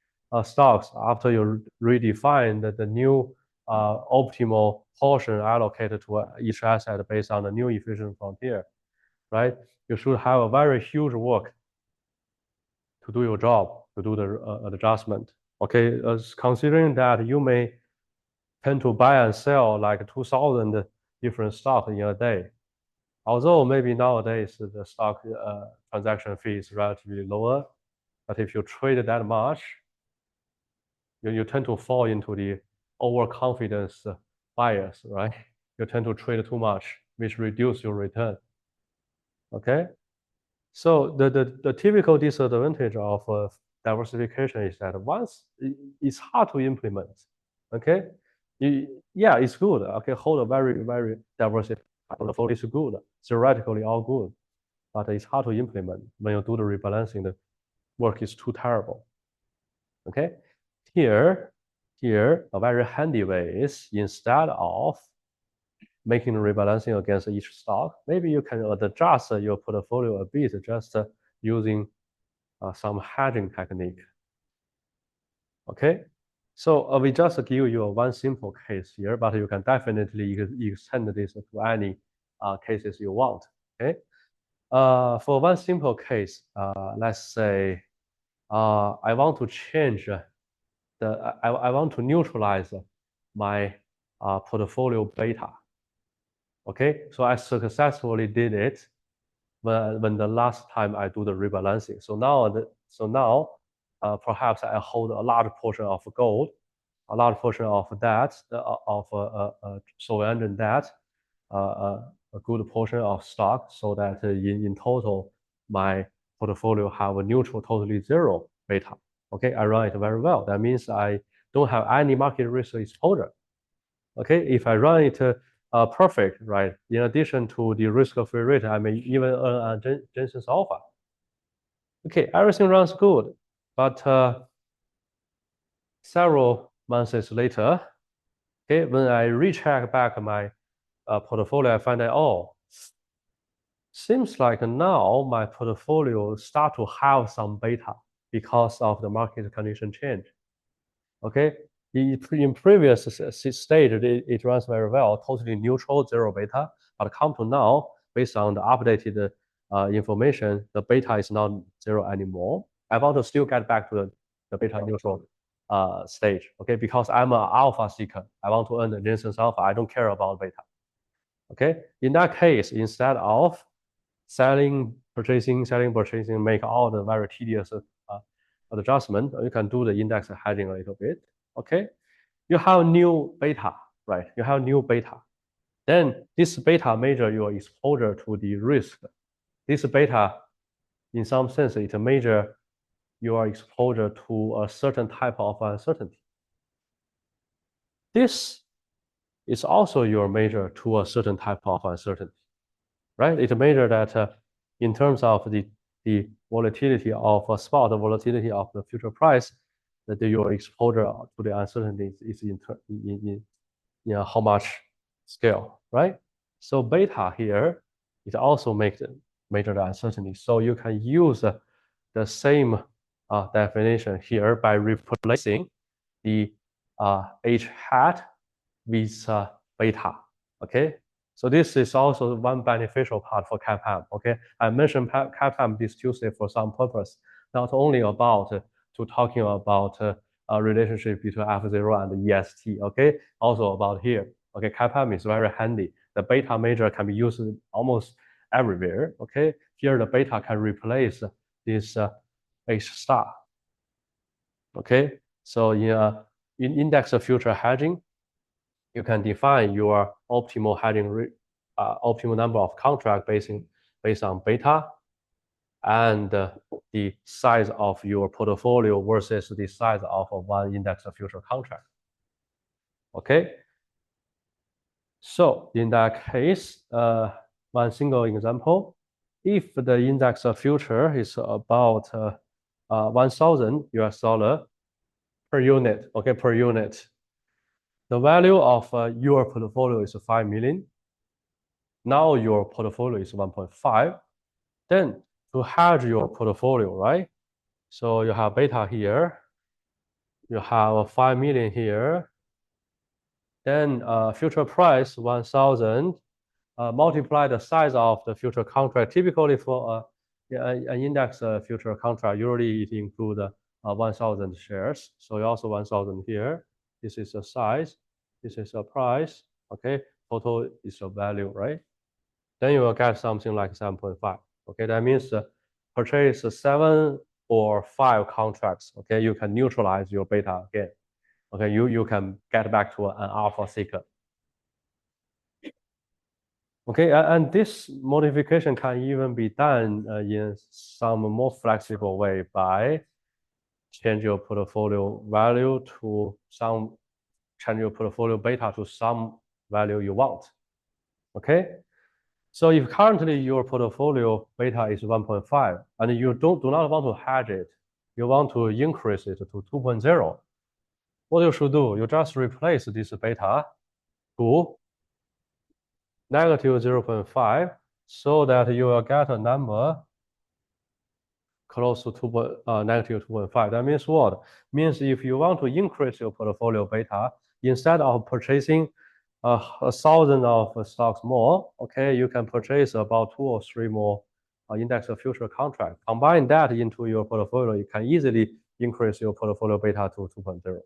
stocks, after you redefine the new optimal portion allocated to each asset based on the new efficient frontier, right? You should have a very huge work to do your job, to do the adjustment. Okay, considering that you may tend to buy and sell like 2,000 different stocks in a day. Although maybe nowadays the stock transaction fee is relatively lower, but if you trade that much, you tend to fall into the overconfidence bias, right? You tend to trade too much, which reduce your return. Okay, so the typical disadvantage of diversification is that once it's hard to implement. Okay, yeah, it's good. Okay, hold a very diversified portfolio is good. Theoretically, all good, but it's hard to implement when you do the rebalancing. The work is too terrible. Okay, here a very handy way is instead of making rebalancing against each stock, maybe you can adjust your portfolio a bit just using some hedging technique. Okay, so we just give you one simple case here, but you can definitely extend this to any cases you want. Okay. For one simple case, let's say I want to change I want to neutralize my portfolio beta. Okay, so I successfully did it when the last time I do the rebalancing. So now, perhaps I hold a large portion of gold, a large portion of debt, of sovereign debt, a good portion of stock, so that in total my portfolio have a neutral, totally zero beta. Okay, I run it very well. That means I don't have any market risk exposure. Okay, if I run it perfect, right? In addition to the risk-free rate, I may even earn Jensen's alpha. Okay, everything runs good, but several months later, okay, when I recheck back my portfolio, I find that seems like now my portfolio start to have some beta because of the market condition change. Okay, in previous stage, it runs very well, totally neutral, zero beta. But come to now, based on the updated information, the beta is not zero anymore. I want to still get back to the beta neutral stage, okay? Because I'm an alpha seeker. I want to earn the Jensen's alpha. I don't care about beta. Okay, in that case, instead of selling, purchasing, make all the very tedious adjustment, you can do the index hedging a little bit. Okay, you have new beta, right? You have new beta. Then this beta measure your exposure to the risk. This beta, in some sense, it measure your exposure to a certain type of uncertainty. This is also your measure to a certain type of uncertainty, right? It measures that in terms of the volatility of a spot, the volatility of the future price, that your exposure to the uncertainty is in how much scale, right? So beta here, it also makes measure the uncertainty. So you can use the same definition here by replacing the H hat with beta, okay? So this is also one beneficial part for CAPM, okay? I mentioned CAPM this Tuesday for some purpose, not only about to talking about a relationship between F0 and EST, okay? Also about here, okay? CAPM is very handy. The beta measure can be used almost everywhere, okay? Here the beta can replace this H star, okay? So in index future hedging, you can define your optimal hedging optimal number of contract based on beta and the size of your portfolio versus the size of one index future contract. Okay. So in that case, one single example, if the index future is about 1,000 US dollar per unit, okay, per unit. The value of your portfolio is 5 million. Now your portfolio is 1.5. Then to hedge your portfolio, right? So you have beta here. You have 5 million here. Then future price 1,000. Multiply the size of the future contract. Typically for an index future contract, usually it includes 1,000 shares. So you also 1,000 here. This is the size. This is the price. Okay. Total is the value, right? Then you will get something like 7.5. Okay, that means purchase 7 or 5 contracts. Okay, you can neutralize your beta again. Okay, you can get back to an alpha seeker. Okay, and this modification can even be done in some more flexible way by change your portfolio value to change your portfolio beta to some value you want. Okay, so if currently your portfolio beta is 1.5 and you do not want to hedge it, you want to increase it to 2.0, what you should do, you just replace this beta to negative 0.5 so that you will get a number close to negative 2.5. That means what? Means if you want to increase your portfolio beta, instead of purchasing 1,000 of stocks more, okay, you can purchase about 2 or 3 more index future contract. Combine that into your portfolio, you can easily increase your portfolio beta to 2.0.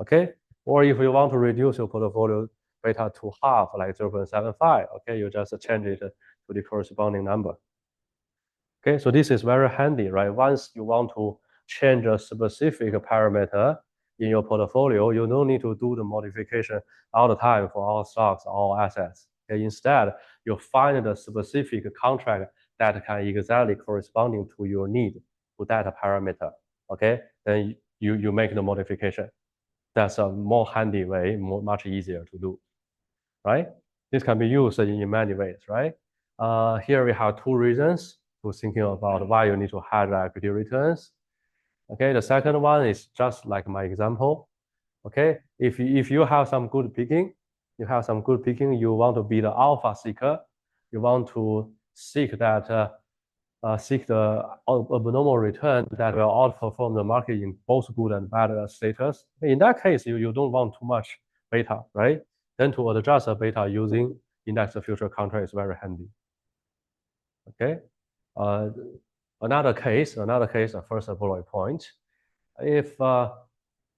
Okay, or if you want to reduce your portfolio beta to half, like 0.75, okay, you just change it to the corresponding number. Okay, so this is very handy, right? Once you want to change a specific parameter in your portfolio, you don't need to do the modification all the time for all stocks, all assets. Okay, instead, you find the specific contract that can exactly corresponding to your need to that parameter. Okay, then you make the modification. That's a more handy way, much easier to do, right? This can be used in many ways, right? Here we have 2 reasons to thinking about why you need to hedge equity returns. Okay, the second one is just like my example. Okay, if you have some good picking, you want to be the alpha seeker, you want to seek that seek the abnormal return that will outperform the market in both good and bad status. In that case, you don't want too much beta, right? Then to adjust the beta using index future contract is very handy. Okay. Another case, the first bullet point. If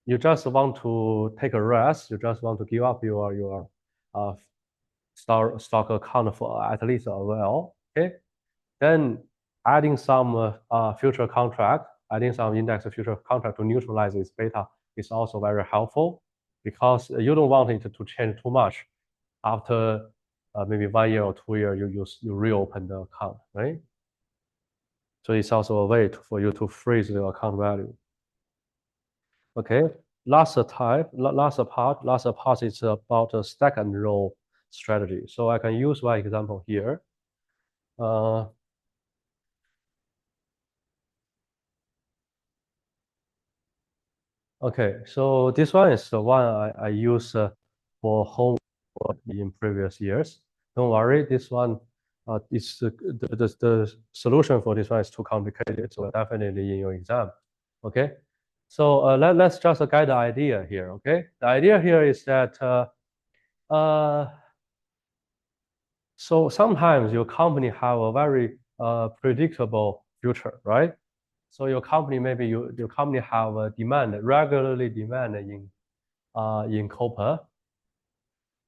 you just want to take a rest, you just want to give up your stock account for at least a while. Okay, then adding some future contract, adding some index future contract to neutralize its beta is also very helpful because you don't want it to change too much after maybe 1 year or 2 years you reopen the account, right? So it's also a way for you to freeze the account value. Okay, last part is about a stack and roll strategy. So I can use my example here. Okay, so this one is the one I use for homework in previous years. Don't worry, this one is the solution for this one is too complicated, so definitely in your exam. Okay, so let's just guide the idea here. Okay, the idea here is that so sometimes your company have a very predictable future, right? So your company maybe your company have a regularly demand in copper.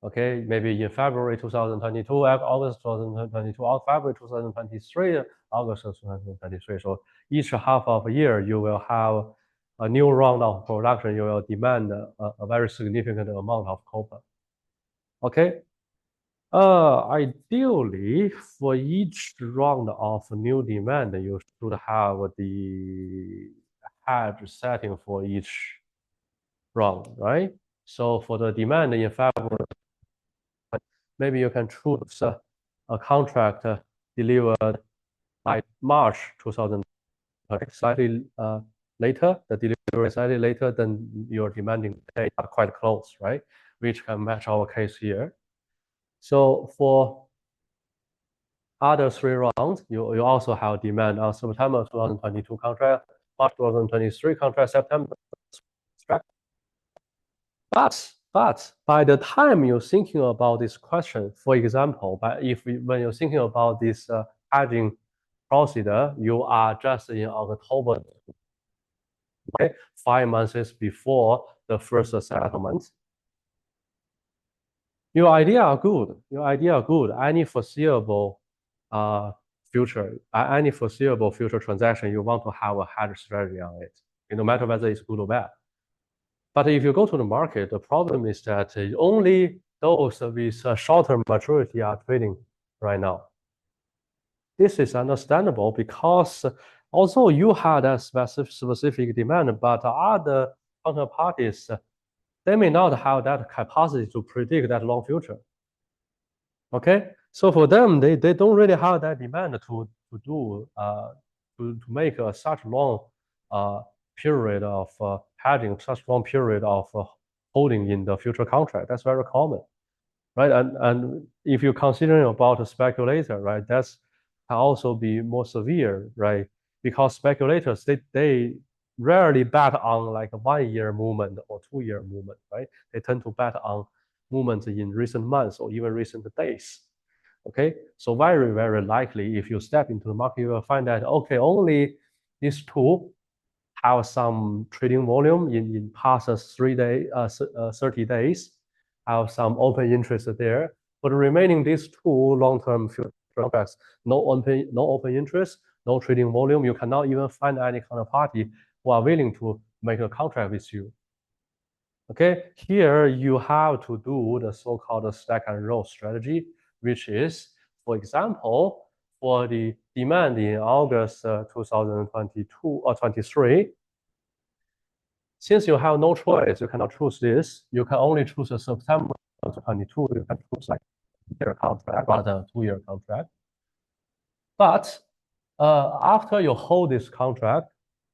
Okay, maybe in February 2022, August 2022, or February 2023, August 2023. So each half of a year, you will have a new round of production. You will demand a very significant amount of copper. Okay. Ideally, for each round of new demand, you should have the hedge setting for each round, right? So for the demand in February, maybe you can choose a contract delivered by March 2020, slightly later, the delivery slightly later than your demanding date are quite close, right? Which can match our case here. So for other 3 rounds, you also have demand on September 2022 contract, March 2023 contract, September. But by the time you're thinking about this question, for example, when you're thinking about this hedging procedure, you are just in October, okay, 5 months before the first settlement. Your idea are good. Any foreseeable future transaction, you want to have a hedge strategy on it, no matter whether it's good or bad. But if you go to the market, the problem is that only those with shorter maturity are trading right now. This is understandable because also you had a specific demand, but other counterparties, they may not have that capacity to predict that long future. Okay, so for them, they don't really have that demand to make such long period of hedging, such long period of holding in the future contract. That's very common, right? And if you're considering about a speculator, right, that's can also be more severe, right? Because speculators they rarely bet on like a 1 year movement or 2 year movement, right? They tend to bet on movement in recent months or even recent days. Okay, so very, very likely if you step into the market, you will find that, okay, only these two have some trading volume in past 30 days, have some open interest there. But remaining these two long-term future contracts, no open interest, no trading volume. You cannot even find any counterparty who are willing to make a contract with you. Okay, here you have to do the so-called stack and roll strategy, which is, for example, for the demand in August 2022 or 23, since you have no choice, you cannot choose this. You can only choose a September 22. You can choose like a year contract rather than a 2-year contract. But after you hold this contract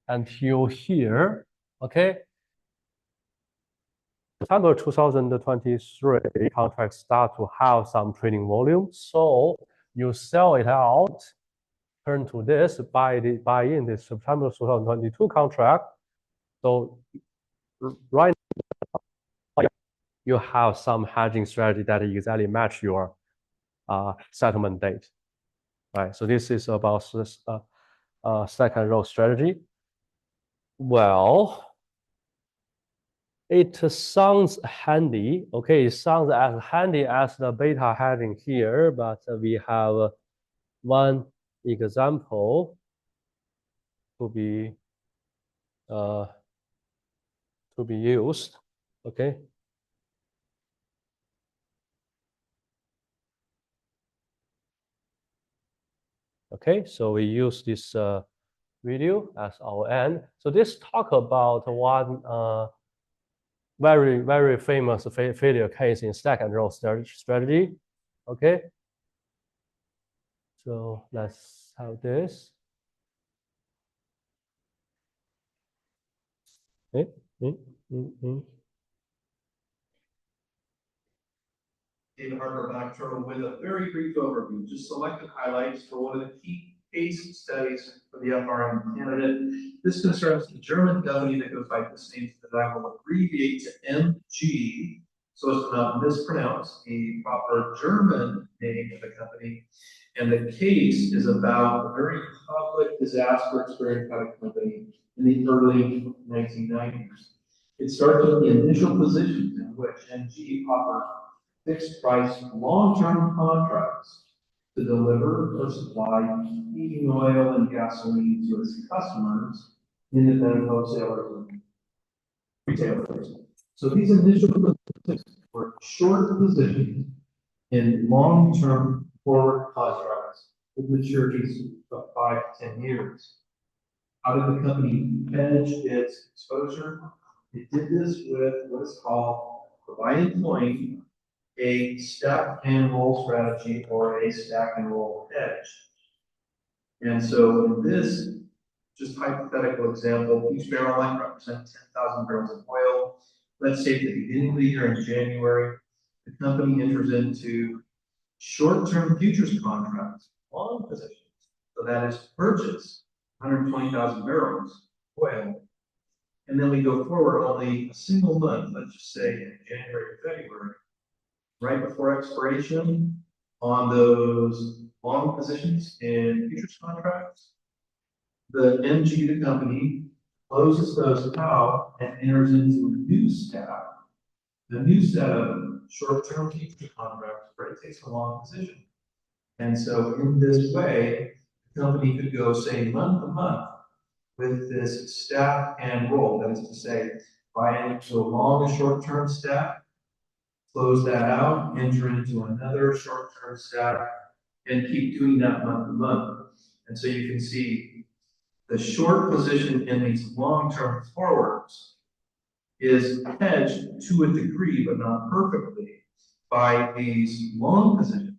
until here, okay, September 2023 contracts start to have some trading volume. So you sell it out, turn to this, buy in this September 2022 contract. So right now you have some hedging strategy that exactly match your settlement date. Right. So this is about this stack and roll strategy. Well, it sounds handy. Okay, it sounds as handy as the beta hedging here, but we have one example to be used. Okay. Okay, so we use this video as our end. So this talk about one very, very famous failure case in stack and roll strategy. Okay. So let's have this. Okay.
David Harper Bachelor with a very brief overview, just selected highlights for one of the key case studies for the FRM candidate. This concerns the German company that goes by this name that I will abbreviate to MG so as to not mispronounce the proper German name of the company. And the case is about a very public disaster experienced by the company in the early 1990s. It starts with the initial positions in which MG offered fixed price long-term contracts to deliver or supply heating oil and gasoline to its customers, independent wholesalers and retailers. So these initial positions were short positions in long-term forward contracts with maturities of 5 to 10 years. How did the company hedge its exposure? It did this with what is called, by employing a stack and roll strategy or a stack and roll hedge. And so in this just hypothetical example, each barrel might represent 10,000 barrels of oil. Let's say at the beginning of the year in January, the company enters into short-term futures contracts, long positions. So that is purchase 120,000 barrels of oil. And then we go forward only a single month, let's just say in January or February, right before expiration on those long positions in futures contracts, the MG, the company, closes those out and enters into a new stack. The new set of short-term futures contracts, right, takes a long position. And so in this way, the company could go, say, month to month with this stack and roll. That is to say, buy into a long and short-term stack, close that out, enter into another short-term stack, and keep doing that month to month. And so you can see the short position in these long-term forwards is hedged to a degree, but not perfectly, by these long positions,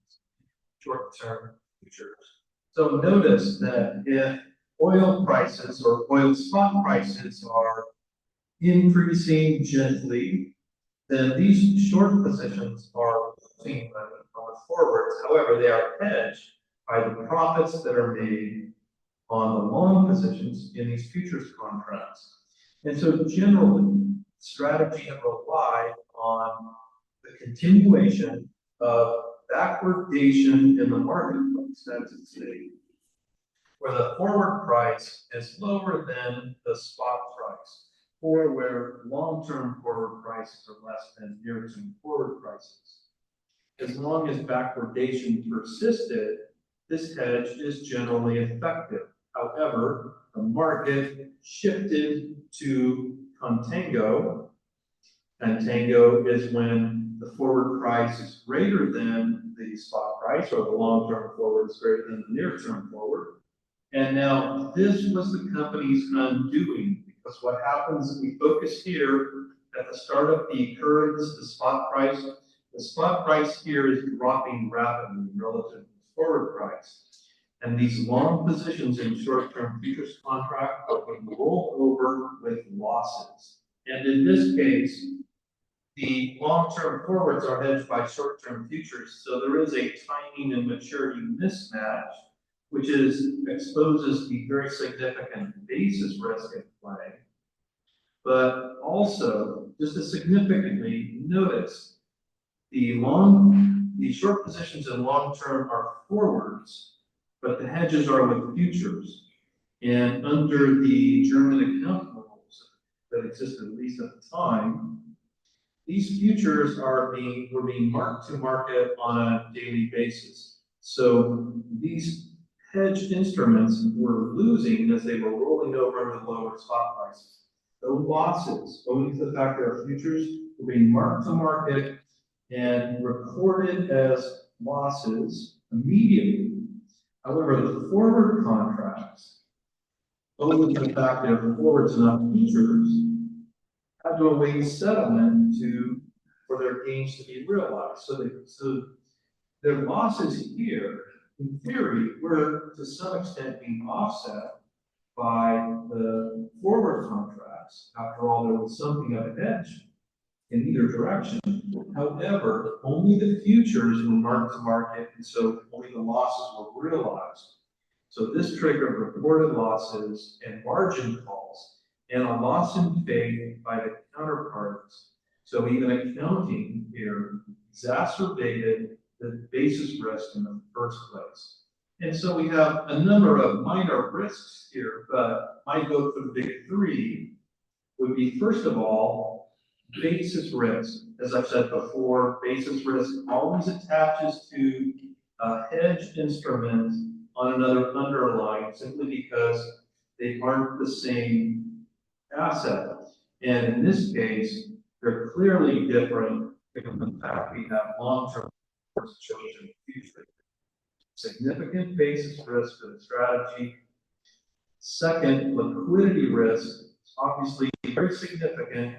short-term futures. So notice that if oil prices or oil spot prices are increasing gently, then these short positions are losing money on the forwards. However, they are hedged by the profits that are made on the long positions in these futures contracts. And so generally, strategy have relied on the continuation of backwardation in the marketplace, that's its name, where the forward price is lower than the spot price, or where long-term forward prices are less than near-term forward prices. As long as backwardation persisted, this hedge is generally effective. However, the market shifted to contango. Contango is when the forward price is greater than the spot price, or the long-term forward is greater than the near-term forward. And now this was the company's undoing, because what happens is we focus here at the start of the curve, this is the spot price. The spot price here is dropping rapidly relative to the forward price. And these long positions in short-term futures contract are going to roll over with losses. And in this case, the long-term forwards are hedged by short-term futures, so there is a timing and maturity mismatch, which exposes the very significant basis risk at play. But also, just as significantly, notice the short positions in long-term are forwards, but the hedges are with futures. And under the German accounting rules that existed, at least at the time, these futures were being marked to market on a daily basis. So these hedged instruments were losing as they were rolling over into lower spot prices. Those losses, owing to the fact that our futures were being marked to market and recorded as losses immediately. However, the forward contracts, owing to the fact that they're forwards and not futures, had to await settlement for their gains to be realized. So their losses here, in theory, were to some extent being offset by the forward contracts. After all, there was something of a hedge in either direction. However, only the futures were marked to market, and so only the losses were realized. So this triggered reported losses and margin calls, and a loss in faith by the counterparties. So even accounting here exacerbated the basis risk in the first place. And so we have a number of minor risks here, but my vote for the big three would be, first of all, basis risk. As I've said before, basis risk always attaches to a hedged instrument on another underlying, simply because they aren't the same asset. And in this case, they're clearly different given the fact we have long-term chosen in the future. Significant basis risk for the strategy. Second, liquidity risk is obviously very significant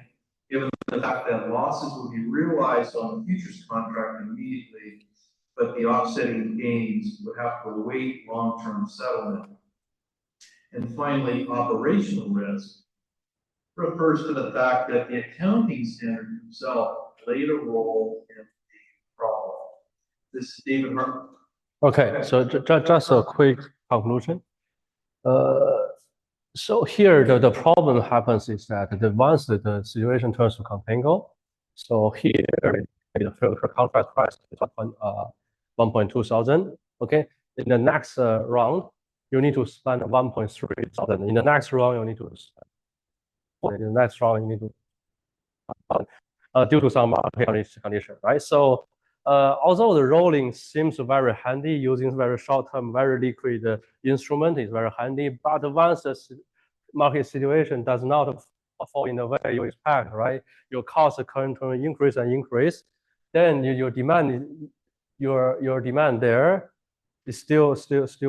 given the fact that losses will be realized on the futures contract immediately, but the offsetting gains would have to await long-term settlement. And finally, operational risk refers to the fact that the accounting standard itself played a role in the problem. This is David Hart.
Okay, so just a quick conclusion. So here the problem happens is that once the situation turns to contango, so here the contract price is 1.2 thousand. Okay, in the next round you need to spend 1.3 thousand. In the next round you need to spend. In the next round you need to due to some market condition, right? So although the rolling seems very handy, using very short-term, very liquid instrument is very handy, but once the market situation does not fall in the way you expect, right? Your cost currently increase and increase, then your demand there is still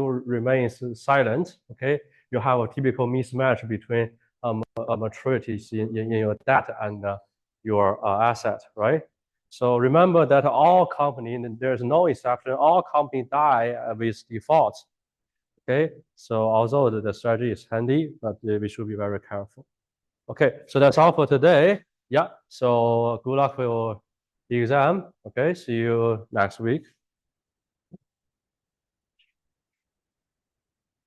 remains silent. Okay, you have a typical mismatch between maturities in your debt and your asset, right? So remember that all companies, there's no exception, all companies die with defaults. Okay, so although the strategy is handy, but we should be very careful. Okay, so that's all for today. Yeah, so good luck for your exam. Okay, see you next week.